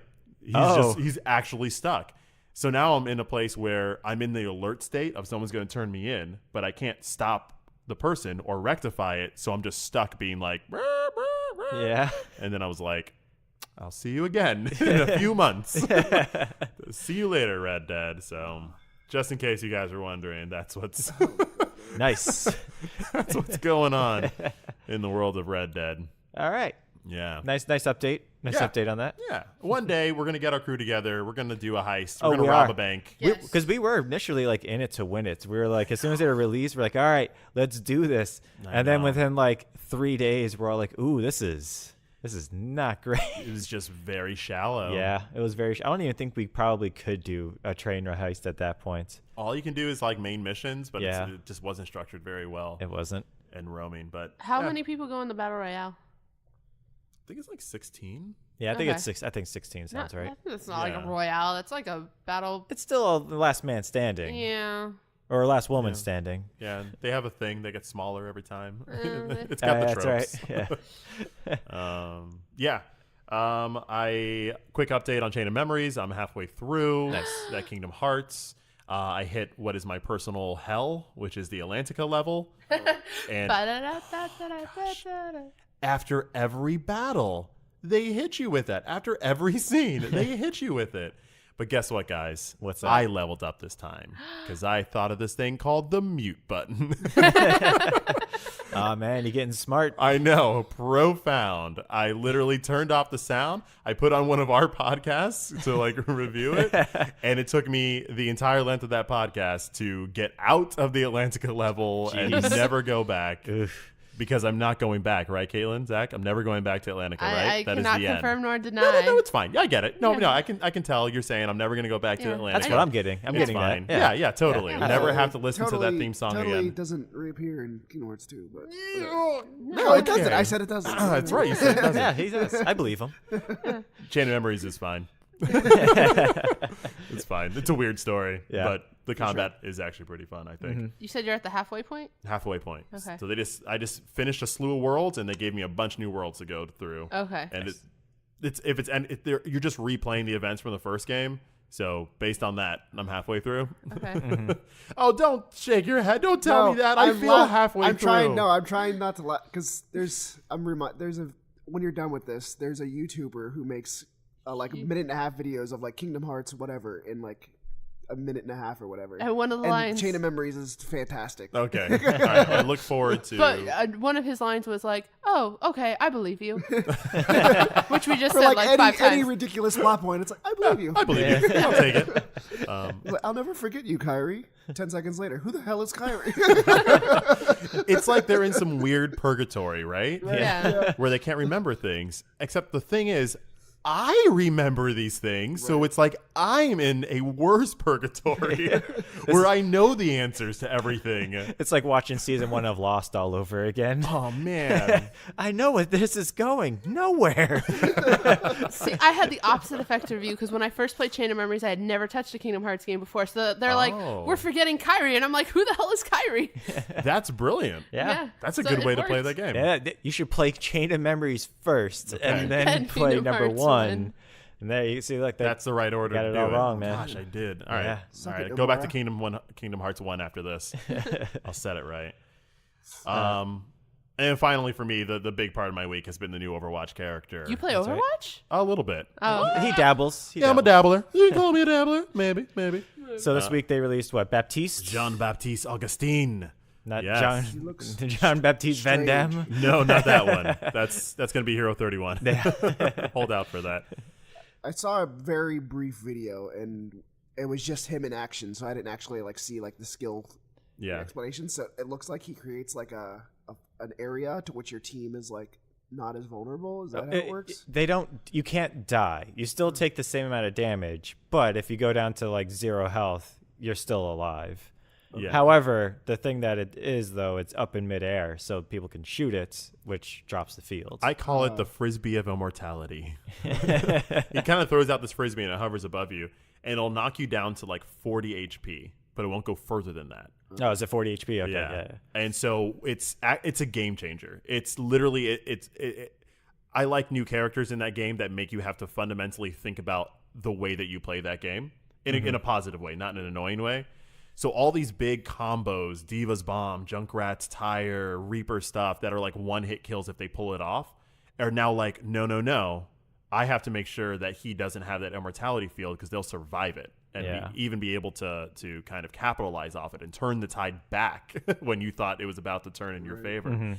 He's actually stuck. So now I'm in a place where I'm in the alert state of someone's going to turn me in, but I can't stop the person or rectify it. So I'm just stuck being like, burr, burr, burr. Yeah. And then I was like, I'll see you again in a few months. See you later, Red Dead. So just in case you guys are wondering, that's what's nice. That's what's going on in the world of Red Dead. All right. Yeah. Nice update. Update on that. Yeah. One day we're going to get our crew together. We're going to do a heist. We're going to rob a bank. Because we were initially like in it to win it. We were like, as soon as they were released, we're like, all right, let's do this. Then within like 3 days, we're all like, ooh, this is not great. It was just very shallow. Yeah, it was very. I don't even think we probably could do a train heist at that point. All you can do is like main missions, but it just wasn't structured very well. It wasn't. And roaming, but how many people go in the battle royale? I think it's like 16. Yeah, I think it's 6. I think 16 sounds right. It's not like a royale. That's like a battle. It's still the last man standing. Yeah. Or last woman standing. Yeah, they have a thing that gets smaller every time. It's got the tropes. That's right. Yeah. Quick update on Chain of Memories. I'm halfway through that Kingdom Hearts. I hit what is my personal hell, which is the Atlantica level. And after every battle, they hit you with that. After every scene, they hit you with it. But guess what, guys? What's that? I leveled up this time because I thought of this thing called the mute button. Oh, man, you're getting smart. I know. Profound. I literally turned off the sound. I put on one of our podcasts to like review it. And it took me the entire length of that podcast to get out of the Atlantica level and never go back. Oof. because I'm not going back, right, Katelyn, Zach? I'm never going back to Atlantica, right? I That is cannot the confirm end. nor deny. No, it's fine. Yeah, I get it. No, Yeah. no, I can tell you're saying I'm never going to go back to Atlantica. That's what I'm getting. I'm It's getting fine. that. Yeah, totally. Yeah. Never have to listen to that theme song totally again. doesn't reappear in Kingdom Hearts 2, but No, it doesn't. I said it doesn't. That's right. You said it doesn't. Yeah, he does. I believe him. Chain of Memories is fine. It's fine. It's a weird story, Yeah. but the combat is actually pretty fun, I think. You said you're at the halfway point? Halfway point. Okay. So I just finished a slew of worlds, and they gave me a bunch of new worlds to go through. Okay. And you're just replaying the events from the first game. So based on that, I'm halfway through. Okay. Oh, don't shake your head! Don't tell me that. I feel halfway through. I'm trying not to laugh because when you're done with this, there's a YouTuber who makes like a minute and a half videos of like Kingdom Hearts whatever in like a minute and a half or whatever. And one of the lines, Chain of Memories, is fantastic. Okay. All right. I look forward to. but one of his lines was like, "Oh, okay, I believe you," which we just For said like like 5 any times. ridiculous plot point, it's like I believe you. I believe you. I'll take it. He's like, I'll never forget you, Kyrie. 10 seconds later, who the hell is Kyrie? It's like they're in some weird purgatory, right? Yeah. Where they can't remember things. Except the thing is, I remember these things, so it's like I'm in a worse purgatory where I know the answers to everything. It's like watching season 1 of Lost all over again. Oh man, I know where this is going. Nowhere. See, I had the opposite effect of you because when I first played Chain of Memories, I had never touched a Kingdom Hearts game before. So they're like, Oh. "We're forgetting Kyrie," and I'm like, "Who the hell is Kyrie?" that's brilliant. Yeah. That's a So good it way to play works. that game. Yeah, you should play Chain of Memories first, and then And play Kingdom number Hearts 1. one. And there you see, like That's the right order. got to it do all wrong, man. Gosh, I did. All right, Yeah. all right. it, Go back to Nomura. Kingdom Hearts 1 after this. I'll set it right. And finally, for me, the big part of my week has been the new Overwatch character. You play That's right. Overwatch? A little bit. Oh, He dabbles. He Yeah, I'm a dabbles. dabbler. You can call me a dabbler. Maybe. So this week they released what? Baptiste? Jean-Baptiste Augustine. Not Yes. He looks John Baptiste Van strange. Damme. No, not that one. That's going to be Hero 31. Hold out for that. I saw a very brief video and it was just him in action, so I didn't actually like see like the skill Yeah. explanation. So it looks like he creates like an area to which your team is like not as vulnerable. Is that how it works? You can't die. You still take the same amount of damage, but if you go down to like 0 health, you're still alive. Yeah. However, the thing that it is, though, it's up in midair, so people can shoot it, which drops the field. I call it the frisbee of immortality. He kind of throws out this frisbee and it hovers above you, and it'll knock you down to like 40 HP, but it won't go further than that. Oh, is it 40 HP? Okay, yeah. And so it's a game changer. It's literally I like new characters in that game that make you have to fundamentally think about the way that you play that game in a positive way, not in an annoying way. So all these big combos, Diva's Bomb, Junkrat's Tire, Reaper stuff that are like one-hit kills if they pull it off, are now like, no. I have to make sure that he doesn't have that immortality field because they'll survive it and even be able to kind of capitalize off it and turn the tide back when you thought it was about to turn in your favor.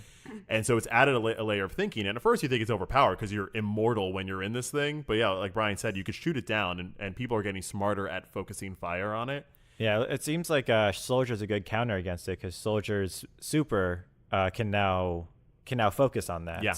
And so it's added a layer of thinking. And at first you think it's overpowered because you're immortal when you're in this thing. But yeah, like Brian said, you could shoot it down and people are getting smarter at focusing fire on it. Yeah, it seems like Soldier's a good counter against it because Soldier's super can now focus on that. Yeah.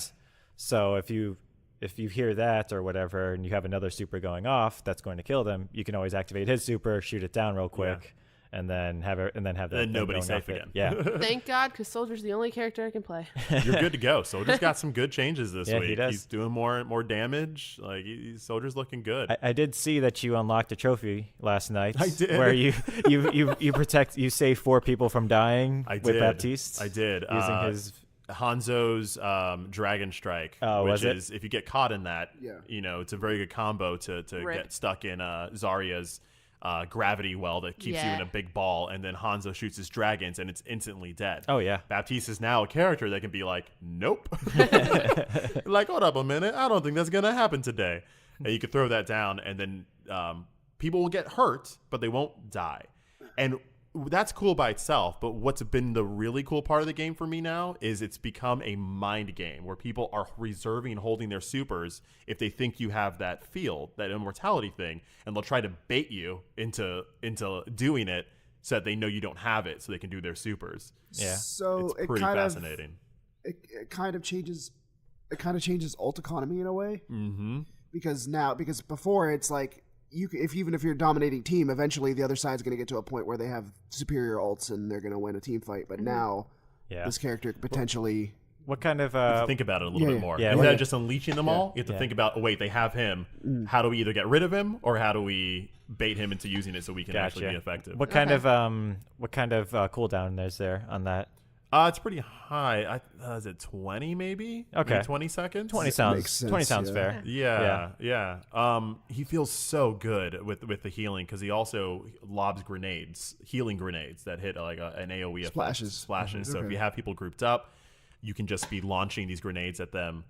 So if you hear that or whatever, and you have another super going off that's going to kill them, you can always activate his super, shoot it down real quick, and then have that. Then thing nobody's going safe off again. It. Yeah. thank God, because Soldier's the only character I can play. You're good to go. Soldier's got some good changes this Yeah, week. he does. He's doing more damage. Like Soldier's looking good. I did see that you unlocked a trophy last night. I did. Where you save 4 people from dying with Baptiste. I did. Using his Hanzo's Dragon Strike, Oh, which was it? is if you get caught in that, Yeah. it's a very good combo to Rip. get stuck in Zarya's gravity well that keeps you in Yeah. a big ball, and then Hanzo shoots his dragons and it's instantly dead. Oh yeah. Baptiste is now a character that can be like, nope. Like, hold up a minute. I don't think that's going to happen today. And you could throw that down and then people will get hurt, but they won't die. And that's cool by itself. But what's been the really cool part of the game for me now is it's become a mind game where people are reserving and holding their supers if they think you have that field, that immortality thing, and they'll try to bait you into doing it so that they know you don't have it so they can do their supers. Yeah. So It's it pretty kind fascinating. it kind of changes ult economy in a way. Mm-hmm. Because before it's like even if you're a dominating team, eventually the other side's going to get to a point where they have superior ults and they're going to win a team fight. But now this character could potentially. What kind of You have to think about it a little bit more. Instead of just unleashing them all, you have to think about, oh wait, they have him. How do we either get rid of him or how do we bait him into using it so we can actually be effective? What kind of cooldown is there on that? It's pretty high. Is it 20 maybe? Okay. Maybe 20 seconds? 20 sounds fair. Yeah. He feels so good with the healing because he also lobs healing grenades that hit like an AoE effect. Splashes. So if you have people grouped up, you can just be launching these grenades at them,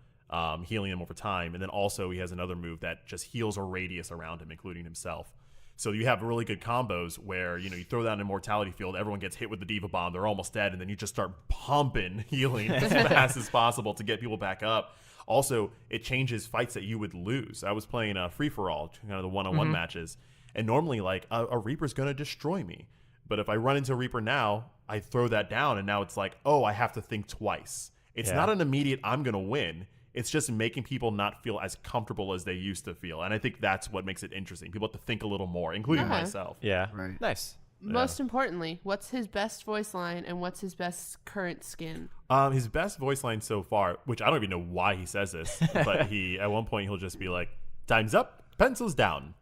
healing them over time. And then also he has another move that just heals a radius around him, including himself. So you have really good combos where, you throw down an immortality field, everyone gets hit with the Diva Bomb, they're almost dead, and then you just start pumping healing as fast as possible to get people back up. Also, it changes fights that you would lose. I was playing a free-for-all, kind of the one-on-one matches, and normally, like, a Reaper's going to destroy me. But if I run into a Reaper now, I throw that down, and now it's like, oh, I have to think twice. It's not an immediate, I'm going to win. It's just making people not feel as comfortable as they used to feel. And I think that's what makes it interesting. People have to think a little more, including myself. Yeah. Right. Nice. Most importantly, what's his best voice line and what's his best current skin? His best voice line so far, which I don't even know why he says this, but at one point he'll just be like, time's up, pencils down.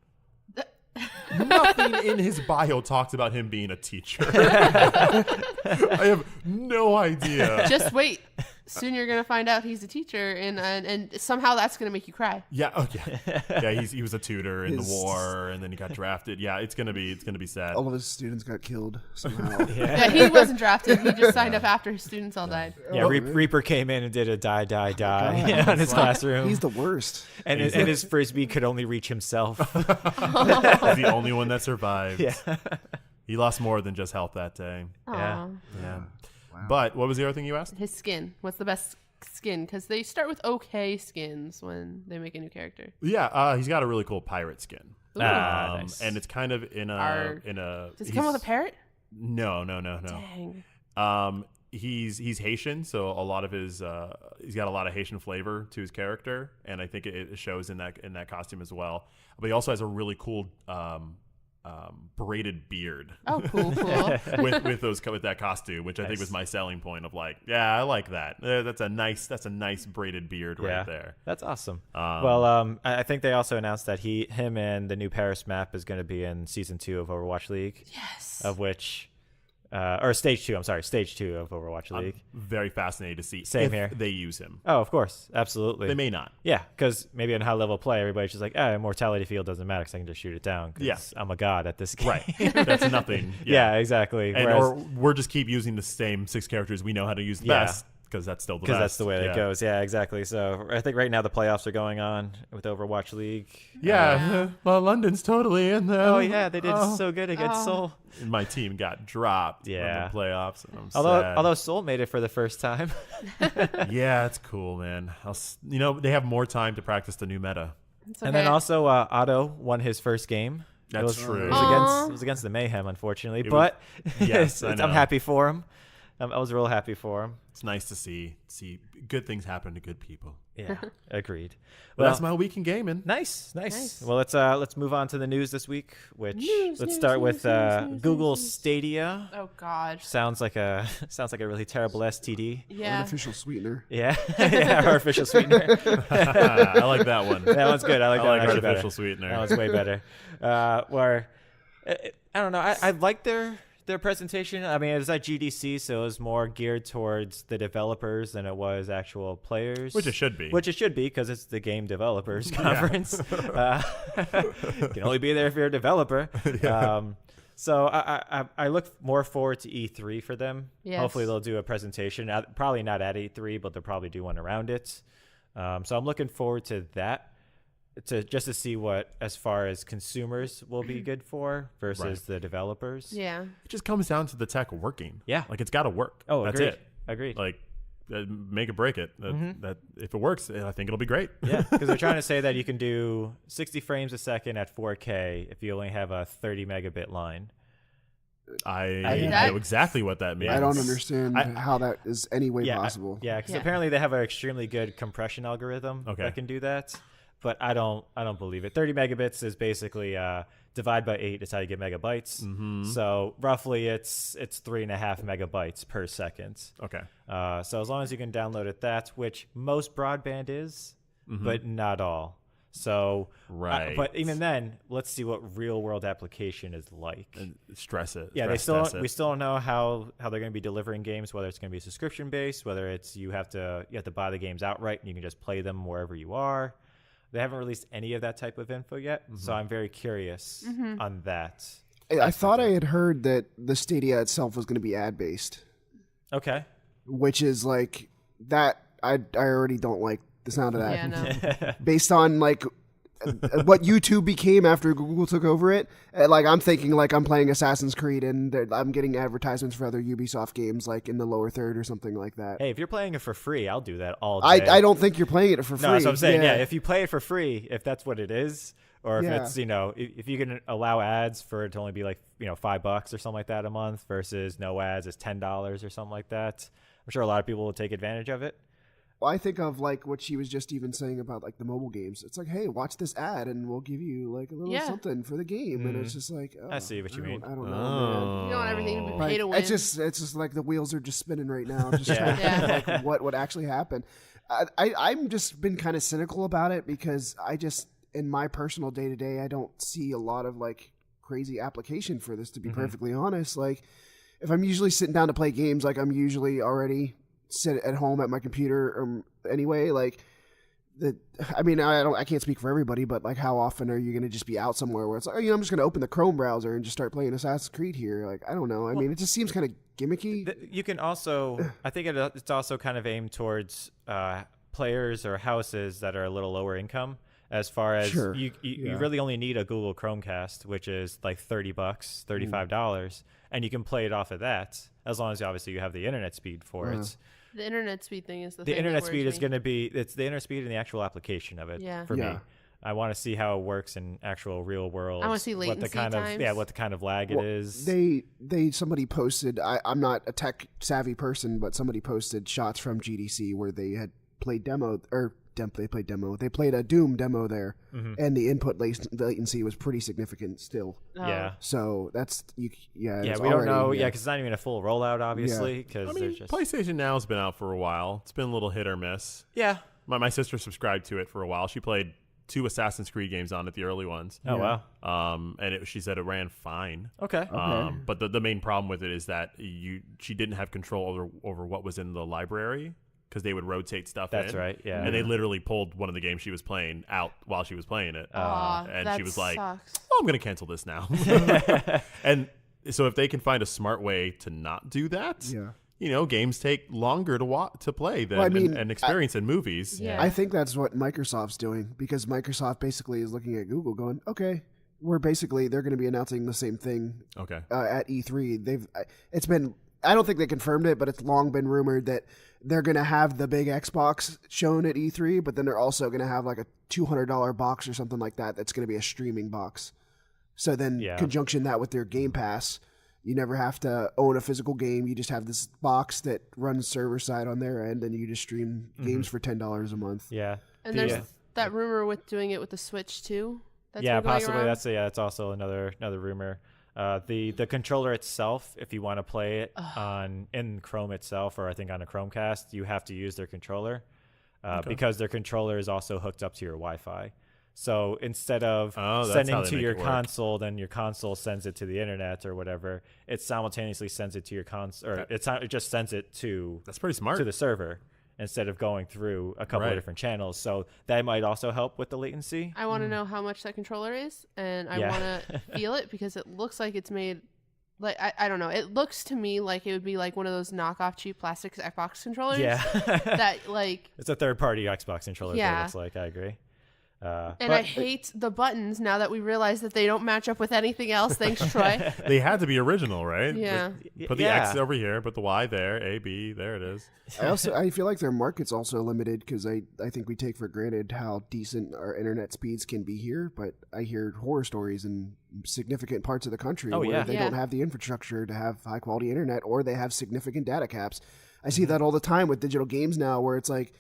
Nothing in his bio talks about him being a teacher. I have no idea. Just wait. Soon you're gonna find out he's a teacher, and somehow that's gonna make you cry. Yeah. Okay. Yeah. He was a tutor in the war, and then he got drafted. Yeah. It's gonna be sad. All of his students got killed somehow. Yeah, he wasn't drafted. He just signed up after his students all died. Yeah. Reaper came in and did a die in his classroom. He's the worst. And his frisbee could only reach himself. He's the only one that survived. Yeah. He lost more than just health that day. Aw. Yeah. But what was the other thing you asked? His skin. What's the best skin? Because they start with okay skins when they make a new character. Yeah, he's got a really cool pirate skin. Nice. And it's kind of in a. Does he come with a parrot? No. Dang. He's Haitian, so a lot of his he's got a lot of Haitian flavor to his character, and I think it shows in that costume as well. But he also has a really cool braided beard. Oh, cool. with that costume, which I think was my selling point of like, yeah, I like that. That's a nice braided beard right there. That's awesome. I think they also announced that him and the new Paris map is going to be in season 2 of Overwatch League. Yes. Of which. Or stage 2 of Overwatch League. I'm very fascinated to see if they use him. Oh, of course. Absolutely. They may not. Yeah, because maybe in high-level play, everybody's just like, immortality field doesn't matter because I can just shoot it down. I'm a god at this game. Right. That's nothing. Yeah, exactly. Or we're just keep using the same 6 characters we know how to use the best. Because that's still the best. Because that's the way it goes. Yeah, exactly. So I think right now the playoffs are going on with Overwatch League. Yeah. Well, London's totally in there. Oh, yeah. They did so good against Seoul. And my team got dropped in the playoffs. And I'm sad. Although Seoul made it for the first time. Yeah, it's cool, man. They have more time to practice the new meta. Okay. And then also Otto won his first game. That's true. It was against the Mayhem, unfortunately. But yes, I'm happy for him. I was real happy for him. It's nice to see good things happen to good people. Yeah, agreed. Well, that's my week in gaming. Nice. Well, let's move on to the news this week. Let's start with Google Stadia. Oh God. Sounds like a really terrible STD. Yeah. Artificial sweetener. Yeah, artificial sweetener. I like that one. That one's good. I like that one actually artificial better. sweetener. That one's way better. Where I don't know. I like their presentation. I mean, it was at GDC, so it was more geared towards the developers than it was actual players. Which it should be. Because it's the game developers conference. You can only be there if you're a developer. Yeah. So I look more forward to E3 for them. Yes. Hopefully they'll do a presentation. Probably not at E3, but they'll probably do one around it. So I'm looking forward to that. To see what, as far as consumers will be good for versus the developers. Yeah. It just comes down to the tech working. Yeah. Like it's got to work. Oh, that's agreed. it. Agreed. Like make or break it. That if it works, I think it'll be great. Yeah, because they're trying to say that you can do 60 frames a second at 4K if you only have a 30 megabit line. I know exactly what that means. I don't understand how that is any way possible. Because apparently they have an extremely good compression algorithm that can do that, but I don't believe it. 30 megabits is basically divide by 8 is how you get megabytes. So roughly it's 3.5 megabytes per second. Okay. So as long as you can download it, that's which most broadband is, but not all. So, but even then, let's see what real world application is like. And stress it. Yeah, we still don't know how they're going to be delivering games, whether it's going to be subscription based, whether it's you have to buy the games outright and you can just play them wherever you are. They haven't released any of that type of info yet, so I'm very curious on that. I thought I had heard that the Stadia itself was going to be ad based. Okay. Which is like that. I already don't like the sound of that. Yeah, no. Based on like what YouTube became after Google took over it, like I'm thinking like I'm playing Assassin's Creed and I'm getting advertisements for other Ubisoft games like in the lower third or something like that. Hey, if you're playing it for free, I'll do that all day. I don't think you're playing it for free. No, that's what I'm saying. Yeah, if you play it for free, if that's what it is, or if it's if you can allow ads for it to only be like $5 or something like that a month versus no ads is $10 or something like that. I'm sure a lot of people will take advantage of it. Well, I think of like what she was just even saying about like the mobile games. It's like, hey, watch this ad and we'll give you like a little something for the game, and it's just like, I see what you mean. I don't know. Man. You don't want everything to be pay to win. It's just like the wheels are just spinning right now. Just trying to think like what would actually happen. I'm just been kind of cynical about it because I just in my personal day to day I don't see a lot of like crazy application for this. To be perfectly honest, like if I'm usually sitting down to play games, like I'm usually already sit at home at my computer anyway. Like I can't speak for everybody, but like how often are you going to just be out somewhere where it's like, I'm just going to open the Chrome browser and just start playing Assassin's Creed here? Like, I don't know. I mean, it just seems kind of gimmicky. You can also, I think it's also kind of aimed towards players or houses that are a little lower income. As far as you really only need a Google Chromecast, which is like $30, $35, and you can play it off of that as long as obviously you have the internet speed for it. The internet speed thing is the internet speed is going to be it's the internet speed and the actual application of it for me. I want to see how it works in actual real world. I want to see latency what the kind of lag it is. Somebody posted. I'm not a tech savvy person, but somebody posted shots from GDC where they had played They played a Doom demo there, and the input latency was pretty significant still. Yeah. So that's we don't know. Yeah, because it's not even a full rollout, obviously. Because PlayStation Now's been out for a while. It's been a little hit or miss. Yeah. My sister subscribed to it for a while. She played 2 Assassin's Creed games on it, the early ones. Oh wow. And she said it ran fine. Okay. But the main problem with it is that she didn't have control over what was in the library. Because they would rotate stuff in. That's right, yeah. And they literally pulled one of the games she was playing out while she was playing it. And she was like, I'm going to cancel this now. And so if they can find a smart way to not do that, games take longer to play than an experience in movies. Yeah. I think that's what Microsoft's doing, because Microsoft basically is looking at Google going, okay, they're going to be announcing the same thing at E3. I don't think they confirmed it, but it's long been rumored that they're going to have the big Xbox shown at E3, but then they're also going to have like a $200 box or something like that that's going to be a streaming box. So then conjunction that with their Game Pass, you never have to own a physical game. You just have this box that runs server side on their end, and you just stream games for $10 a month. Yeah. And there's that rumor with doing it with the Switch too. That's possibly. That's also another rumor. The controller itself, if you want to play it in Chrome itself, or I think on a Chromecast, you have to use their controller because their controller is also hooked up to your Wi-Fi. So instead of sending to your console, then your console sends it to the internet or whatever, it simultaneously sends it to your console, or it just sends it to that's pretty smart to the server instead of going through a couple of different channels. So that might also help with the latency. I want to know how much that controller is, and I want to feel it, because it looks like it's made like, I don't know. It looks to me like it would be like one of those knockoff cheap plastic Xbox controllers. Yeah. That like... It's a third-party Xbox controller. Yeah. It looks like. I agree. And I hate the buttons now that we realize that they don't match up with anything else. Thanks, Troy. They had to be original, right? Yeah. Put the X over here, put the Y there, A, B, there it is. I feel like their market's also limited because I think we take for granted how decent our internet speeds can be here, but I hear horror stories in significant parts of the country where they don't have the infrastructure to have high quality internet, or they have significant data caps. I see that all the time with digital games now, where it's like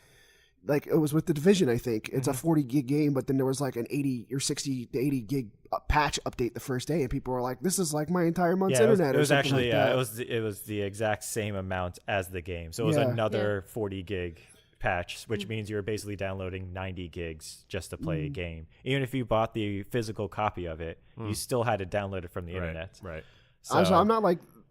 it was with The Division, I think. It's a 40 gig game, but then there was like an 80 or 60 to 80 gig patch update the first day, and people were like, this is like my entire month's internet. It was actually it was the exact same amount as the game. So it was another 40 gig patch, which means you're basically downloading 90 gigs just to play a game. Even if you bought the physical copy of it, you still had to download it from the internet. Right. So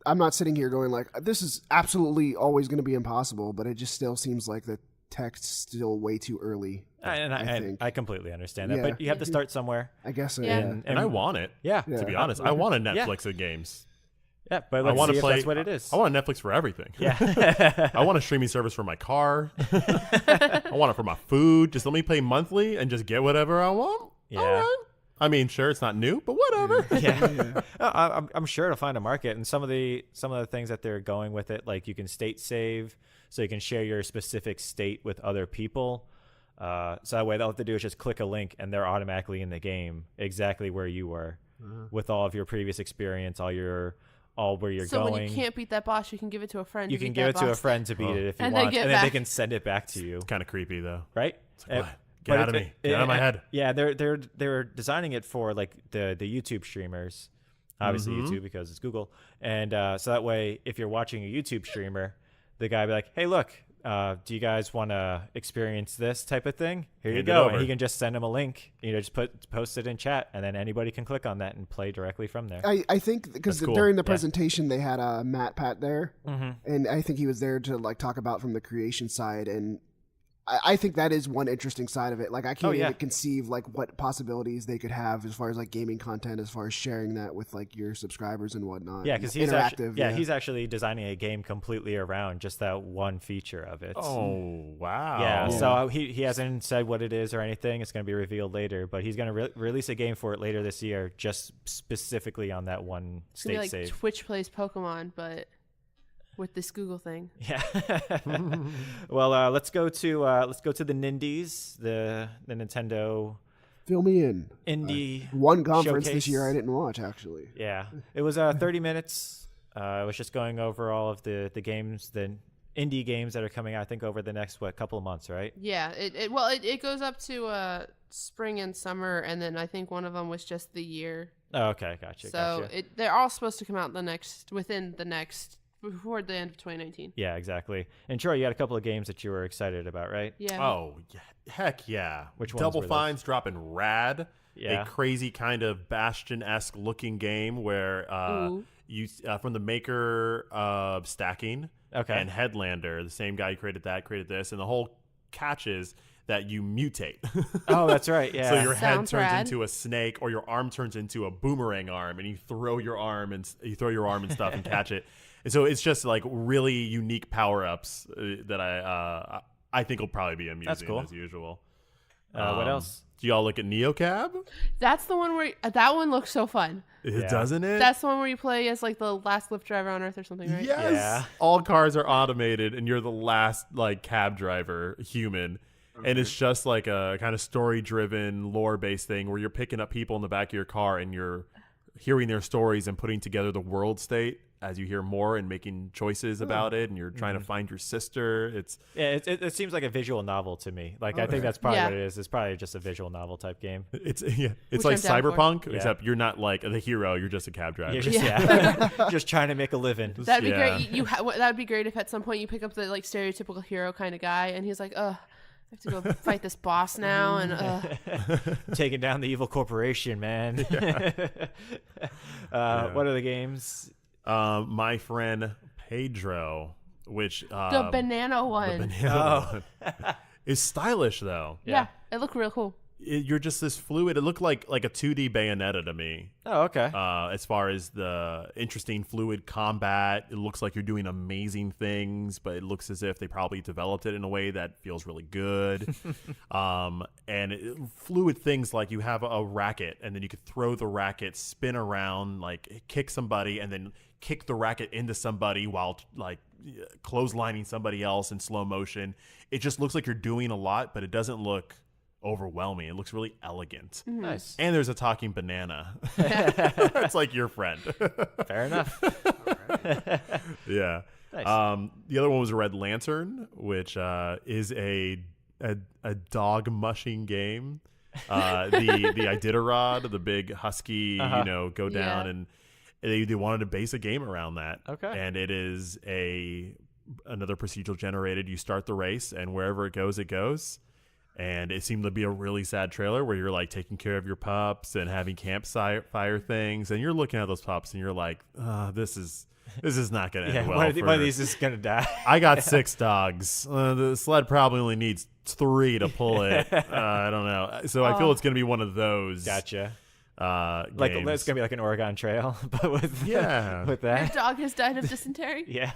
I'm not sitting here going like, this is absolutely always going to be impossible, but it just still seems like the tech's still way too early. I completely understand that, but you have to start somewhere. I guess so. Yeah. And I want it. Yeah. To be honest, I want a Netflix of games. Yeah, but I want to play. That's what it is. I want a Netflix for everything. Yeah. I want a streaming service for my car. I want it for my food. Just let me pay monthly and just get whatever I want. Yeah. All right. I mean, sure, it's not new, but whatever. Yeah. I'm sure it'll find a market, and some of the things that they're going with it, like you can state save, so you can share your specific state with other people. So that way, all they have to do is just click a link, and they're automatically in the game exactly where you were, with all of your previous experience, all where you're going. So when you can't beat that boss, you can give it to a friend. You can give it to a friend to beat it if you And want, they and then they can send it back to you. It's kind of creepy, though. Right? It's like, what? Get out of me. Get out of my head. Yeah, they're designing it for like the YouTube streamers, obviously YouTube because it's Google, and so that way if you're watching a YouTube streamer, the guy will be like, hey, look, do you guys want to experience this type of thing? Here you go, and he can just send them a link. Just post it in chat, and then anybody can click on that and play directly from there. I think because during the presentation they had Matt Pat there, and I think he was there to like talk about from the creation side, and I think that is one interesting side of it. Like I can't even conceive like what possibilities they could have as far as like gaming content, as far as sharing that with like your subscribers and whatnot. Yeah, because he's he's actually designing a game completely around just that one feature of it. Oh wow! Yeah, so he hasn't said what it is or anything. It's going to be revealed later, but he's going to release a game for it later this year, just specifically on that one state like save. Twitch plays Pokemon, but with this Google thing. Yeah. Well, let's go to the Nindies, the Nintendo. Fill me in. Indie one conference showcase. This year I didn't watch actually. Yeah, it was 30 minutes. I was just going over all of the games, the indie games that are coming out, I think over the next couple of months, right? Yeah, it goes up to spring and summer, and then I think one of them was just the year. Oh, okay, gotcha. So they're all supposed to come out before the end of 2019. Yeah, exactly. And Troy, you had a couple of games that you were excited about, right? Yeah. Oh, yeah. Heck yeah. Which ones Double were Fine's dropping Rad. Yeah. A crazy kind of Bastion-esque looking game where you from the maker of Stacking and Headlander, the same guy who created this, and the whole catch is that you mutate. Oh, that's right. Yeah. So your head Sounds turns rad. into a snake, or your arm turns into a boomerang arm, and you throw your arm and stuff and catch it. And so it's just like really unique power ups that I think will probably be amusing as usual. What else? Do y'all look at NeoCab? That's the one where that one looks so fun. Doesn't it? That's the one where you play as like the last Lyft driver on Earth or something, right? Yes. Yeah. All cars are automated, and you're the last like cab driver human. And it's just like a kind of story-driven, lore-based thing where you're picking up people in the back of your car and you're hearing their stories and putting together the world state as you hear more and making choices about it, and you're trying to find your sister. It seems like a visual novel to me. Like I think that's probably what it is. It's probably just a visual novel type game. It's Which like I'm down for. Cyberpunk, except you're not like the hero. You're just a cab driver. You're just, just trying to make a living. That'd be great. That'd be great if at some point you pick up the like stereotypical hero kind of guy, and he's like, "Ugh, I have to go fight this boss now," and taking down the evil corporation, man. What are the games? My friend Pedro, which the banana one. one is stylish though. Yeah, it looked real cool. you're just this fluid. It looked like a 2D Bayonetta to me. Oh, okay. As far as the interesting fluid combat, it looks like you're doing amazing things, but it looks as if they probably developed it in a way that feels really good. Fluid things like you have a racket, and then you could throw the racket, spin around, like kick somebody, and then kick the racket into somebody while like clotheslining somebody else in slow motion. It just looks like you're doing a lot, but it doesn't look overwhelming. It looks really elegant. Nice. And there's a talking banana. It's like your friend. Fair enough. Yeah. Nice. The other one was a Red Lantern, which is a dog mushing game. The Iditarod, the big husky, go down, and they wanted to base a game around that. Okay. And it is another procedural generated. You start the race, and wherever it goes, it goes. And it seemed to be a really sad trailer where you're like taking care of your pups and having campfire things, and you're looking at those pups and you're like, this is not going to end well. One of these is going to die. I got 6 dogs. The sled probably only needs 3 to pull it. I don't know. So I feel it's going to be one of those. Gotcha. Like it's going to be like an Oregon Trail, but with with Your that. dog has died of dysentery. Yeah.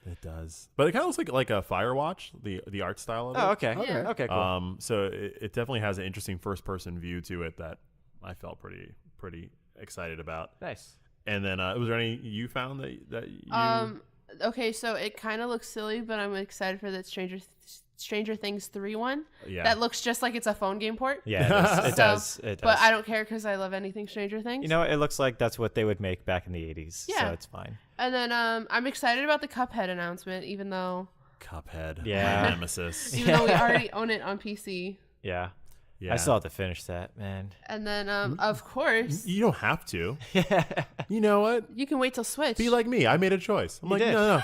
It does, but it kind of looks like a Firewatch, the art style of it. Oh, okay. Yeah. Okay, cool. So it definitely has an interesting first person view to it that I felt pretty excited about. Nice. And then was there any you found that you? Okay, so it kind of looks silly, but I'm excited for that Stranger Things 3 one. Yeah. That looks just like it's a phone game port. Yeah, it does. It does. But I don't care because I love anything Stranger Things. You know, it looks like that's what they would make back in the 80s. Yeah. So it's fine. And then I'm excited about the Cuphead announcement, even though Cuphead. Yeah. My nemesis. even though we already own it on PC. Yeah. Yeah. I still have to finish that, man. And then of course You don't have to. You know what? you can wait till Switch. Be like me. I made a choice. I'm You like, did. no.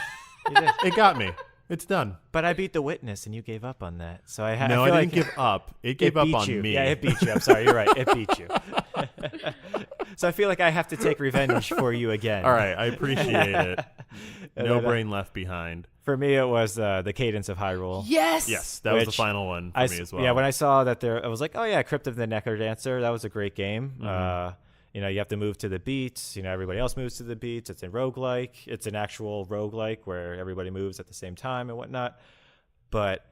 You did. It got me. It's done. But I beat The Witness, and you gave up on that. So I No, feel I like didn't give up. It gave up beat on you. me. Yeah, it beat you. I'm sorry. You're right. It beat you. So I feel like I have to take revenge for you again. All right. I appreciate it. And No then, brain left behind. For me, it was the Cadence of Hyrule. yes. Yes, that was the Which final one for me as well. Yeah, when I saw that I was like, oh yeah, Crypt of the Necrodancer. That was a great game. Mm-hmm. You have to move to the beats. Everybody else moves to the beats. It's a roguelike. It's an actual roguelike where everybody moves at the same time and whatnot. But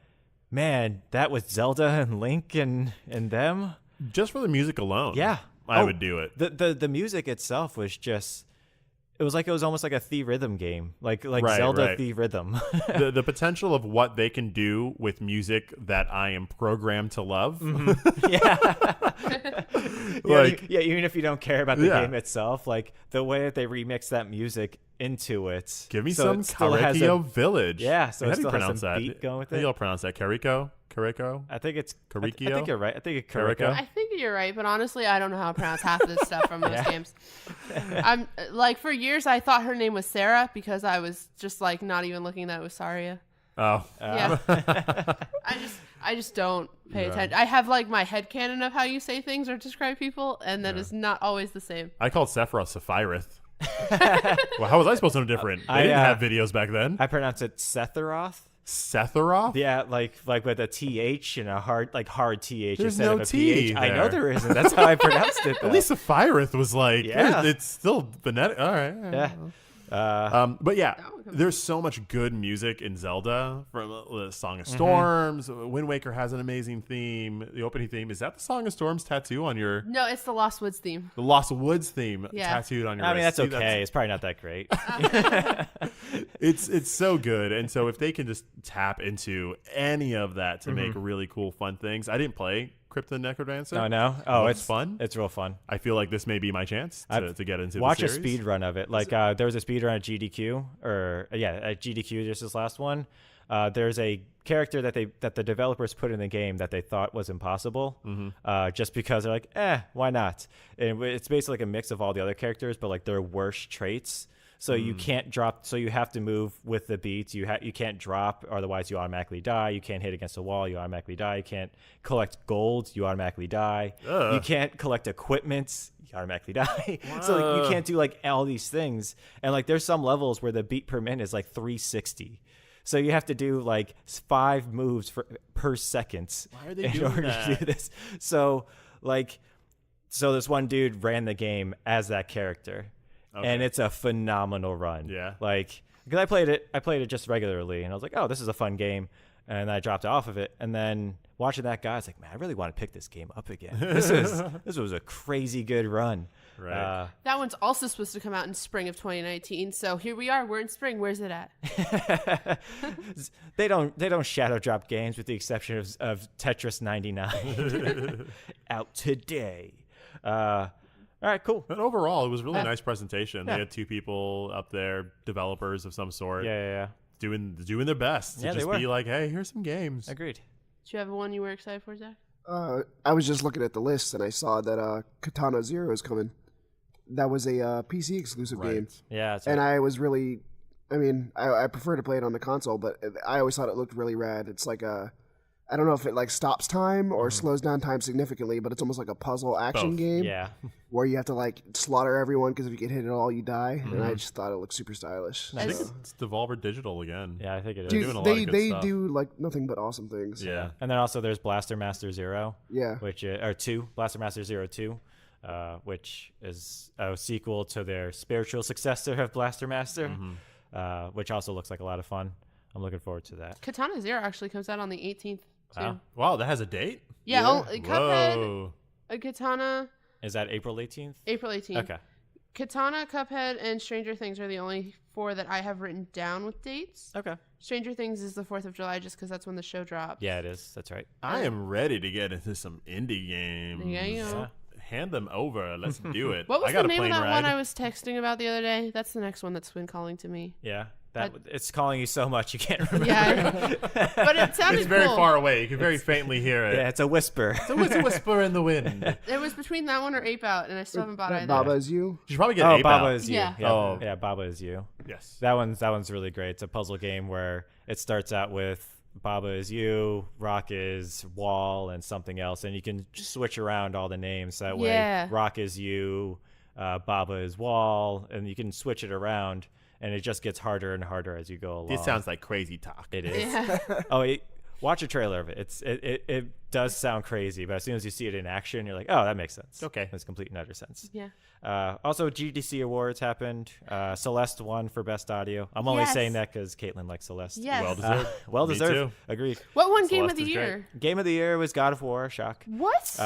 man, that was Zelda and Link and them. Just for the music alone, Yeah, I would do it. The music itself was just. It was almost like a The Rhythm game, like Right, Zelda right. The Rhythm. the potential of what they can do with music that I am programmed to love. Yeah, even if you don't care about the Yeah. game itself, like the way that they remix that music into it. Give me so some it still has Karekyo Village. Yeah, so how it do you still has pronounce some that? beat going with How do it. y'all pronounce that? Kariko? I think it's I Karikyo? think you're right. I think it's Kariko? Kariko. I think you're right, but honestly, I don't know how to pronounce half of this stuff from those games. I'm like, for years, I thought her name was Sarah because I was just like not even looking that it was Saria. Oh, Yeah, I just don't pay attention. I have like my headcanon of how you say things or describe people, and that is not always the same. I called Sephiroth Sephiroth. Well, how was I supposed to know different? They didn't have videos back then. I pronounce it Sethiroth. Sephiroth? Yeah, like with a TH and a hard TH There's instead no of a T PH. I know there. there isn't. That's how I pronounced it. Though. At least Sephiroth was like, Yeah. it's still phonetic. All right. Yeah. But yeah, there's so much good music in Zelda. From the Song of Storms, Wind Waker has an amazing theme. The opening theme, is that the Song of Storms tattoo on your No, it's the Lost Woods theme. the Lost Woods theme Yeah. tattooed on your I mean, wrist? that's See, okay. It's probably not that great. It's so good. And so if they can just tap into any of that to make really cool, fun things. I didn't play Crypt of the Necrodancer. Oh no! Oh, Looks it's fun. It's real fun. I feel like this may be my chance to get into Watch the a series. speed run of it. Like there was a speed run at GDQ, at GDQ, just this last one. There's a character that the developers put in the game that they thought was impossible, just because they're like, why not? And it's basically like a mix of all the other characters, but like their worst traits. So you can't drop. So you have to move with the beats. You can't drop, otherwise you automatically die. You can't hit against a wall. You automatically die. You can't collect gold. You automatically die. You can't collect equipment. You automatically die. So like, you can't do like all these things. And like there's some levels where the beat per minute is like 360. So you have to do like 5 moves per second Why are they in doing order that? to do this. So this one dude ran the game as that character, and it's a phenomenal run. Yeah. Like, because I played it just regularly, and I was like, oh, this is a fun game, and I dropped off of it, and then watching that guy, I was like, man, I really want to pick this game up again. This was a crazy good run. Right. That one's also supposed to come out in spring of 2019. So here we are. We're in spring. Where's it at? They don't shadow drop games with the exception of Tetris 99 out today. All right, cool. But overall, it was really a nice presentation. They had 2 people up there, developers of some sort, Yeah. doing their best to Yeah, they just were. be like, hey, here's some games. Agreed. Do you have one you were excited for, Zach? I was just looking at the list and I saw that Katana Zero is coming. That was a PC exclusive game. Yeah, that's And right. I was really, I prefer to play it on the console, but I always thought it looked really rad. It's like I don't know if it like stops time or slows down time significantly, but it's almost like a puzzle action Both. game Yeah. where you have to like slaughter everyone because if you get hit at all, you die. And I just thought it looked super stylish. I think So- it's Devolver Digital again. Yeah, I think it is. Dude, Dude, doing a lot of good they stuff. do like nothing but awesome things. Yeah. And then also there's Blaster Master Zero, Yeah. which or 2, Blaster Master Zero 2, which is a sequel to their spiritual successor of Blaster Master, which also looks like a lot of fun. I'm looking forward to that. Katana Zero actually comes out on the 18th, too. Wow. Wow, that has a date? Yeah, Yeah. Cuphead, Whoa. Katana, Is that April 18th? April 18th. Okay. Katana, Cuphead, and Stranger Things are the only 4 that I have written down with dates. Okay. Stranger Things is the 4th of July just because that's when the show drops. Yeah, it is. That's right. I am ready to get into some indie games. Yeah, you know. Yeah. Hand them over. Let's do it. What was I got the a name of plane that ride. one I was texting about the other day? That's the next one that's been calling to me. Yeah. It's calling you so much you can't remember. Yeah. But it sounded It's very cool. far away. You can very faintly hear it. Yeah, it's a whisper. It's a whisper in the wind. It was between that one or Ape Out, and I still haven't bought either. Baba is you. You should probably get Oh, Ape Baba Out. is you. Yeah. Oh. Yeah, Baba is you. Yes. That one's really great. It's a puzzle game where it starts out with Baba is you, Rock is Wall, and something else, and you can switch around all the names. That way, Yeah. Rock is you, Baba is Wall, and you can switch it around, and it just gets harder and harder as you go along. This sounds like crazy talk. It is. Yeah. Watch a trailer of it. It does sound crazy, but as soon as you see it in action, you're like, oh, that makes sense. Okay. That's complete and utter sense. Yeah. Also, GDC Awards happened. Celeste won for Best Audio. I'm only Yes. saying that because Caitlin likes Celeste. Yes. Well deserved. Well Me deserved. too. Agreed. What won Game Celeste of the is great. Year? Game of the Year was God of War. Shock. What?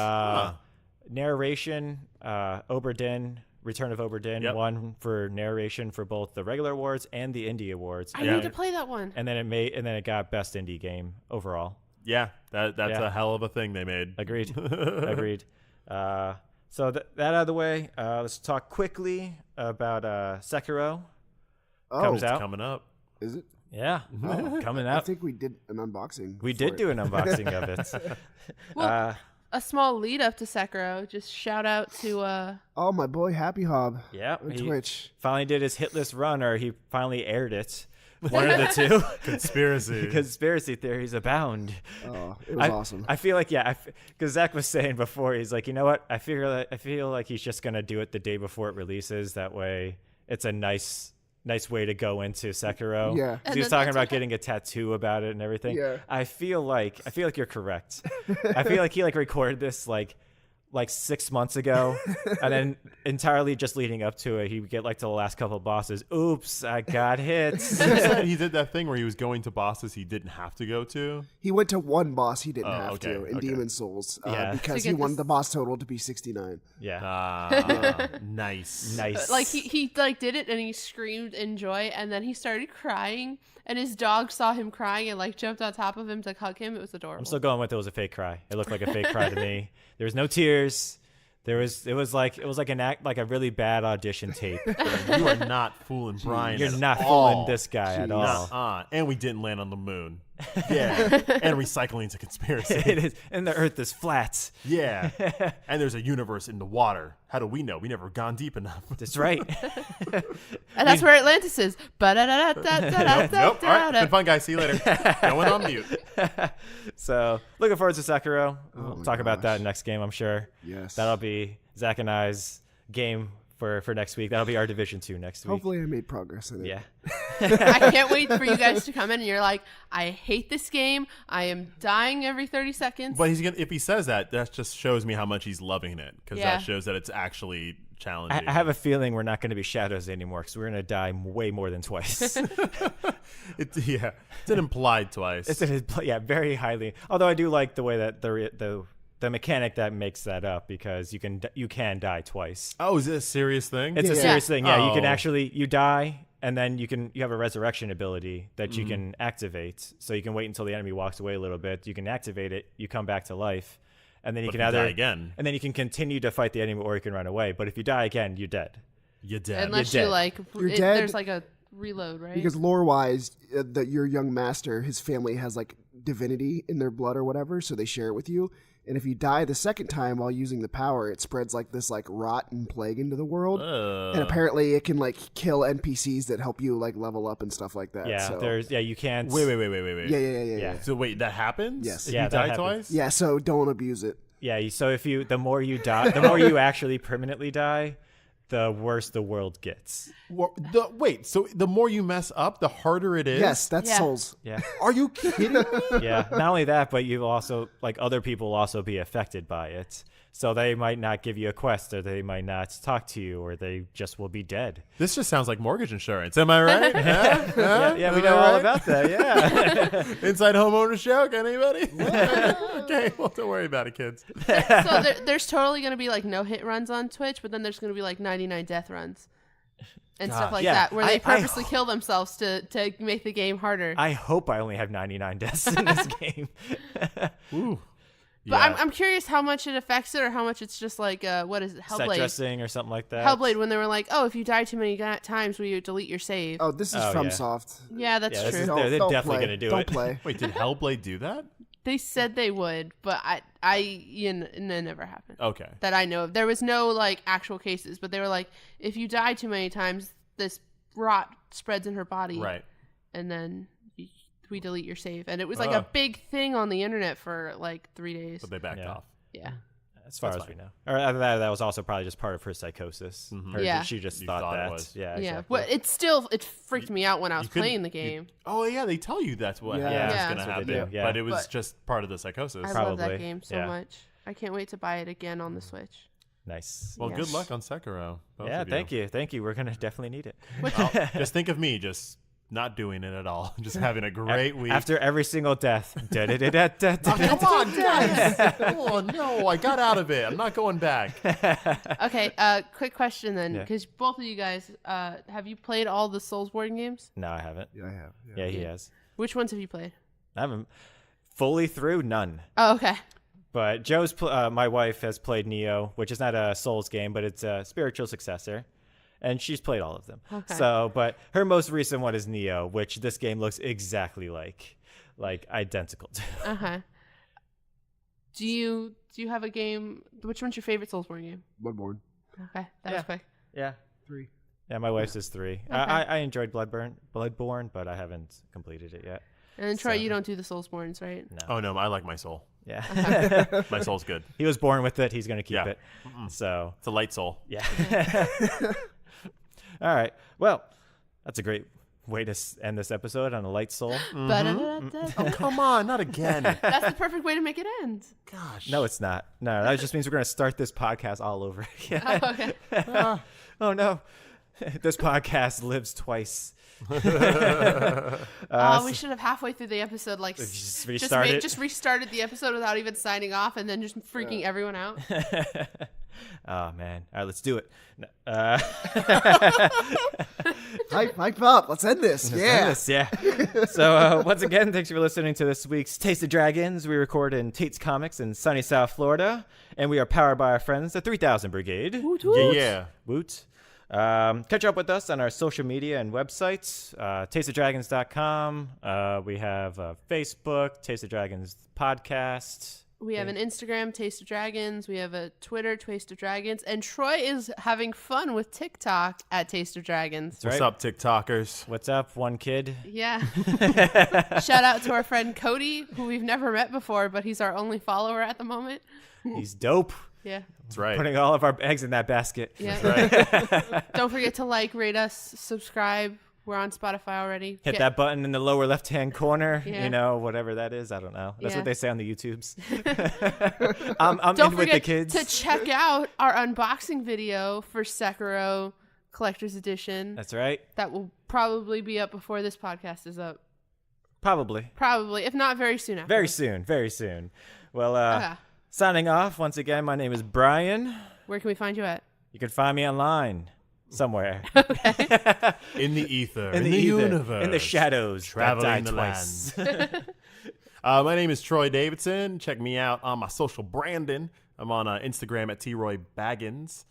Narration, Oberdin, Return of Oberdin Yep. won for narration for both the regular awards and the indie awards. I Yeah. need to play that one. And then it got Best Indie Game overall. Yeah, that's Yeah. a hell of a thing they made. Agreed. Agreed. So that out of the way, let's talk quickly about Sekiro. Oh, Comes out. Coming up. is it? Yeah, coming I out. think we did an unboxing. We for did it. do an unboxing of it. Well, a small lead up to Sekiro. Just shout out to Oh, my boy Happy Hob Yeah, on he Twitch. finally did his hitless run, or he finally aired it. One of the two. Conspiracy. Conspiracy theories abound. Oh, it was awesome. I feel like because Zach was saying before, he's like, you know what? I feel like he's just gonna do it the day before it releases. That way, it's a nice way to go into Sekiro. Yeah. 'Cause And he was then talking that's about what getting a tattoo about it and everything. Yeah. I feel like you're correct. I feel like he recorded this like 6 months ago, and then entirely just leading up to it, he would get to the last couple of bosses. Oops, I got hit. He said he did that thing where he was going to bosses he didn't have to go to. He went to one boss he didn't Oh, have okay, to in okay. Demon Souls Yeah. because To he get wanted this- the boss total to be 69. Yeah, Nice. nice. like he did it and he screamed in joy and then he started crying and his dog saw him crying and jumped on top of him to hug him. It was adorable. I'm still going with it was a fake cry. It looked like a fake cry to me. There was no tears. It was like an act, like a really bad audition tape. You are not fooling Brian. You're at not all. fooling this guy at all. Nuh-uh. And we didn't land on the moon. Yeah. And recycling's a conspiracy. It is, and the Earth is flat. Yeah. And there's a universe in the water. How do we know? We never gone deep enough. That's right. And that's where Atlantis is. Nope. All right. Been fun, guys. See you later. Going on mute. So looking forward to Sekiro. Oh We'll my talk about that gosh. next game, I'm sure. Yes. That'll be Zach and I's game for next week. That'll be our Division 2 next week. Hopefully, I made progress in it. Yeah. I can't wait for you guys to come in and you're like, I hate this game. I am dying every 30 seconds. But if he says that, that just shows me how much he's loving it, because Yeah. that shows that it's actually challenging. I have a feeling we're not going to be Shadows anymore because we're going to die way more than twice. It's an implied twice. Very highly. Although I do like the way that the mechanic that makes that up, because you can die twice. Oh, is it a serious thing? It's a Yeah. serious thing. Yeah, you can Oh. actually you die, and then you have a resurrection ability that you can activate. So you can wait until the enemy walks away a little bit. You can activate it. You come back to life, and then you But can if you either die again. and then you can continue to fight the enemy, or you can run away. But if you die again, you're dead. You're dead. Unless You're you dead. like, You're dead. there's like a reload, right? Because lore-wise, that your young master, his family has like divinity in their blood or whatever, so they share it with you. And if you die the second time while using the power, it spreads like this like rot and plague into the world. And apparently, it can like kill NPCs that help you like level up and stuff like that. Yeah, so. you can't. Wait. Yeah. So wait, that happens? Yes. If Yeah, you that die happens. twice? Yeah, so don't abuse it. Yeah, so the more you die, the more you actually permanently die, the worse the world gets. Wait, so the more you mess up, the harder it is? Yes, that's Yeah. Souls. Yeah. Are you kidding me? Yeah. Not only that, but you also other people will also be affected by it. So they might not give you a quest, or they might not talk to you, or they just will be dead. This just sounds like mortgage insurance. Am I right? Huh? Yeah, we Am know I all right? about that. Yeah. Inside homeowner joke? Anybody? Okay, well, don't worry about it, kids. So there's totally going to be like no hit runs on Twitch, but then there's going to be like 99 death runs and stuff like Yeah. that, where they I purposely kill themselves to make the game harder. I hope I only have 99 deaths in this game. Ooh. But Yeah. I'm curious how much it affects it, or how much it's just like, what is it, Set Hellblade? dressing or something like that. Hellblade, when they were like, oh, if you die too many times, will you delete your save? Oh, this is Oh, from yeah. Soft. Yeah, that's Yeah, this true. is- Don't- they're don't definitely play. gonna do Don't it. play. Wait, did Hellblade do that? They said they would, but it never happened. Okay. That I know of. There was no like actual cases, but they were like, if you die too many times, this rot spreads in her body, Right. and then we delete your save. And it was like a big thing on the internet for like 3 days. But they backed Yeah. off. Yeah. As far That's as we fine. know. Or other than that was also probably just part of her psychosis. Or Yeah. she just You thought thought it that. was. Yeah, Yeah. exactly. Well, it freaked me out when I was couldn't- playing the game. Oh, yeah, they tell you that's what Yeah. Yeah, was that's going to what they happen. do, yeah. But it was But- just part of the psychosis. I love that Probably, game so yeah. much. I can't wait to buy it again on the Switch. Nice. Well, Yes. good luck on Sekiro. both Yeah, of thank you. Thank you. We're going to definitely need it. Just think of me just not doing it at all. Just having a great week. After every single death. Oh, come on, guys. Oh, no, I got out of it. I'm not going back. Okay, quick question then, Yeah. because both of you guys, have you played all the Soulsborne games? No, I haven't. Yeah, I have. Yeah, he has. Which ones have you played? I haven't fully through none. Oh, okay. But my wife has played Neo, which is not a Souls game, but it's a spiritual successor, and she's played all of them. Okay. So, but her most recent one is Neo, which this game looks exactly like identical to. Uh-huh. Do you have a game? Which one's your favorite Soulsborne game? Bloodborne. Okay, that was quick. Yeah, 3. yeah. My wife's is 3. I enjoyed Bloodborne, but I haven't completed it yet. And then Troy, So- you don't do the Soulsborns, right? No. Oh, no, I like my soul. Yeah. My soul's good. He was born with it. He's gonna keep Yeah. it. So It's a light soul. yeah. All right. Well, that's a great way to end this episode on a light soul. Ba-da-da-da-da. Oh, come on, not again. That's the perfect way to make it end. Gosh. No, it's not. No, that just means we're gonna start this podcast all over again. Oh, okay. Oh no, this podcast lives twice. We should have halfway through the episode Just restart it. just restarted the episode without even signing off, and then just freaking everyone out. Oh man. All right, let's do it. Hype up. Let's end this. Yeah. Yes, yeah. So once again, thanks for listening to this week's Taste of Dragons. We record in TATE'S Comics in sunny South Florida, and we are powered by our friends, the 3000 Brigade. Yeah. Woot. Catch up with us on our social media and websites, tasteofdragons.com. We have Facebook, Taste of Dragons podcast. We have an Instagram, Taste of Dragons. We have a Twitter, Taste of Dragons. And Troy is having fun with TikTok at Taste of Dragons. What's up, TikTokers? What's up, one kid? Yeah. Shout out to our friend Cody, who we've never met before, but he's our only follower at the moment. He's dope. Yeah. That's right. Putting all of our eggs in that basket. Yeah. That's right. Don't forget to like, rate us, subscribe. We're on Spotify already. Hit that button in the lower left-hand corner. Yeah. You know, whatever that is. I don't know. That's Yeah. what they say on the YouTubes. I'm Don't in with forget the kids. to check out our unboxing video for Sekiro Collector's Edition. That's right. That will probably be up before this podcast is up. Probably. Probably, if not very soon after. Very soon. Very soon. Well, signing off once again. My name is Brian. Where can we find you at? You can find me online somewhere. In the ether. In the ether, universe. In the shadows. Traveling that the died twice. land. My name is Troy Davidson. Check me out on my social branding. I'm on Instagram at TRoyBaggins.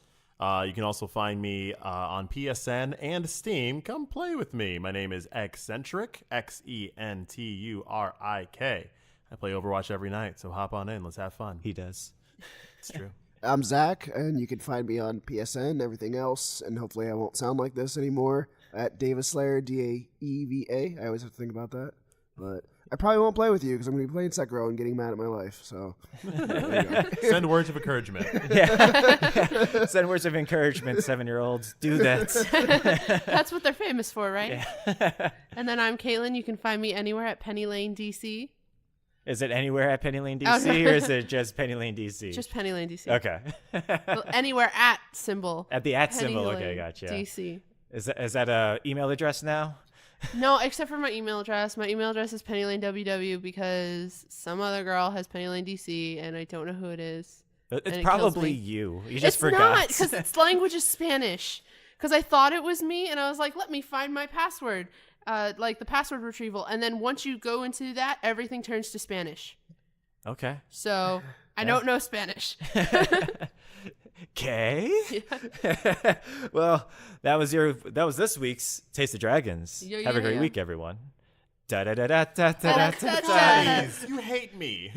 You can also find me on PSN and Steam. Come play with me. My name is Eccentric, Xenturik. I play Overwatch every night, so hop on in. Let's have fun. He does. It's true. I'm Zach, and you can find me on PSN, everything else, and hopefully I won't sound like this anymore, at Davis Slayer, Daeva. I always have to think about that. But I probably won't play with you because I'm going to be playing Sekiro and getting mad at my life. So there you go. Send words of encouragement. Yeah. Send words of encouragement, 7-year-olds. Do that. That's what they're famous for, right? Yeah. And then I'm Katelyn. You can find me anywhere at Penny Lane, DC. Is it anywhere at Penny Lane, DC, Oh, no. or is it just Penny Lane, DC? Just Penny Lane, DC. Okay. Well, anywhere at symbol. At the @ Penny symbol. Lane, Okay, gotcha. DC. Is that a email address now? No, except for my email address. My email address is PennyLaneWW because some other girl has Penny Lane, DC, and I don't know who it is. It's And it probably kills me. you. You just It's forgot. not, because its language is Spanish. Because I thought it was me, and I was like, let me find my password, like the password retrieval. And then once you go into that, everything turns to Spanish. Okay. So I don't know Spanish. Okay. Well, that was this week's Taste of Dragons. Yeah, Have a yeah, great yeah. week, everyone. Da da da da da da da da. Da-da-da-da. Please, you hate me.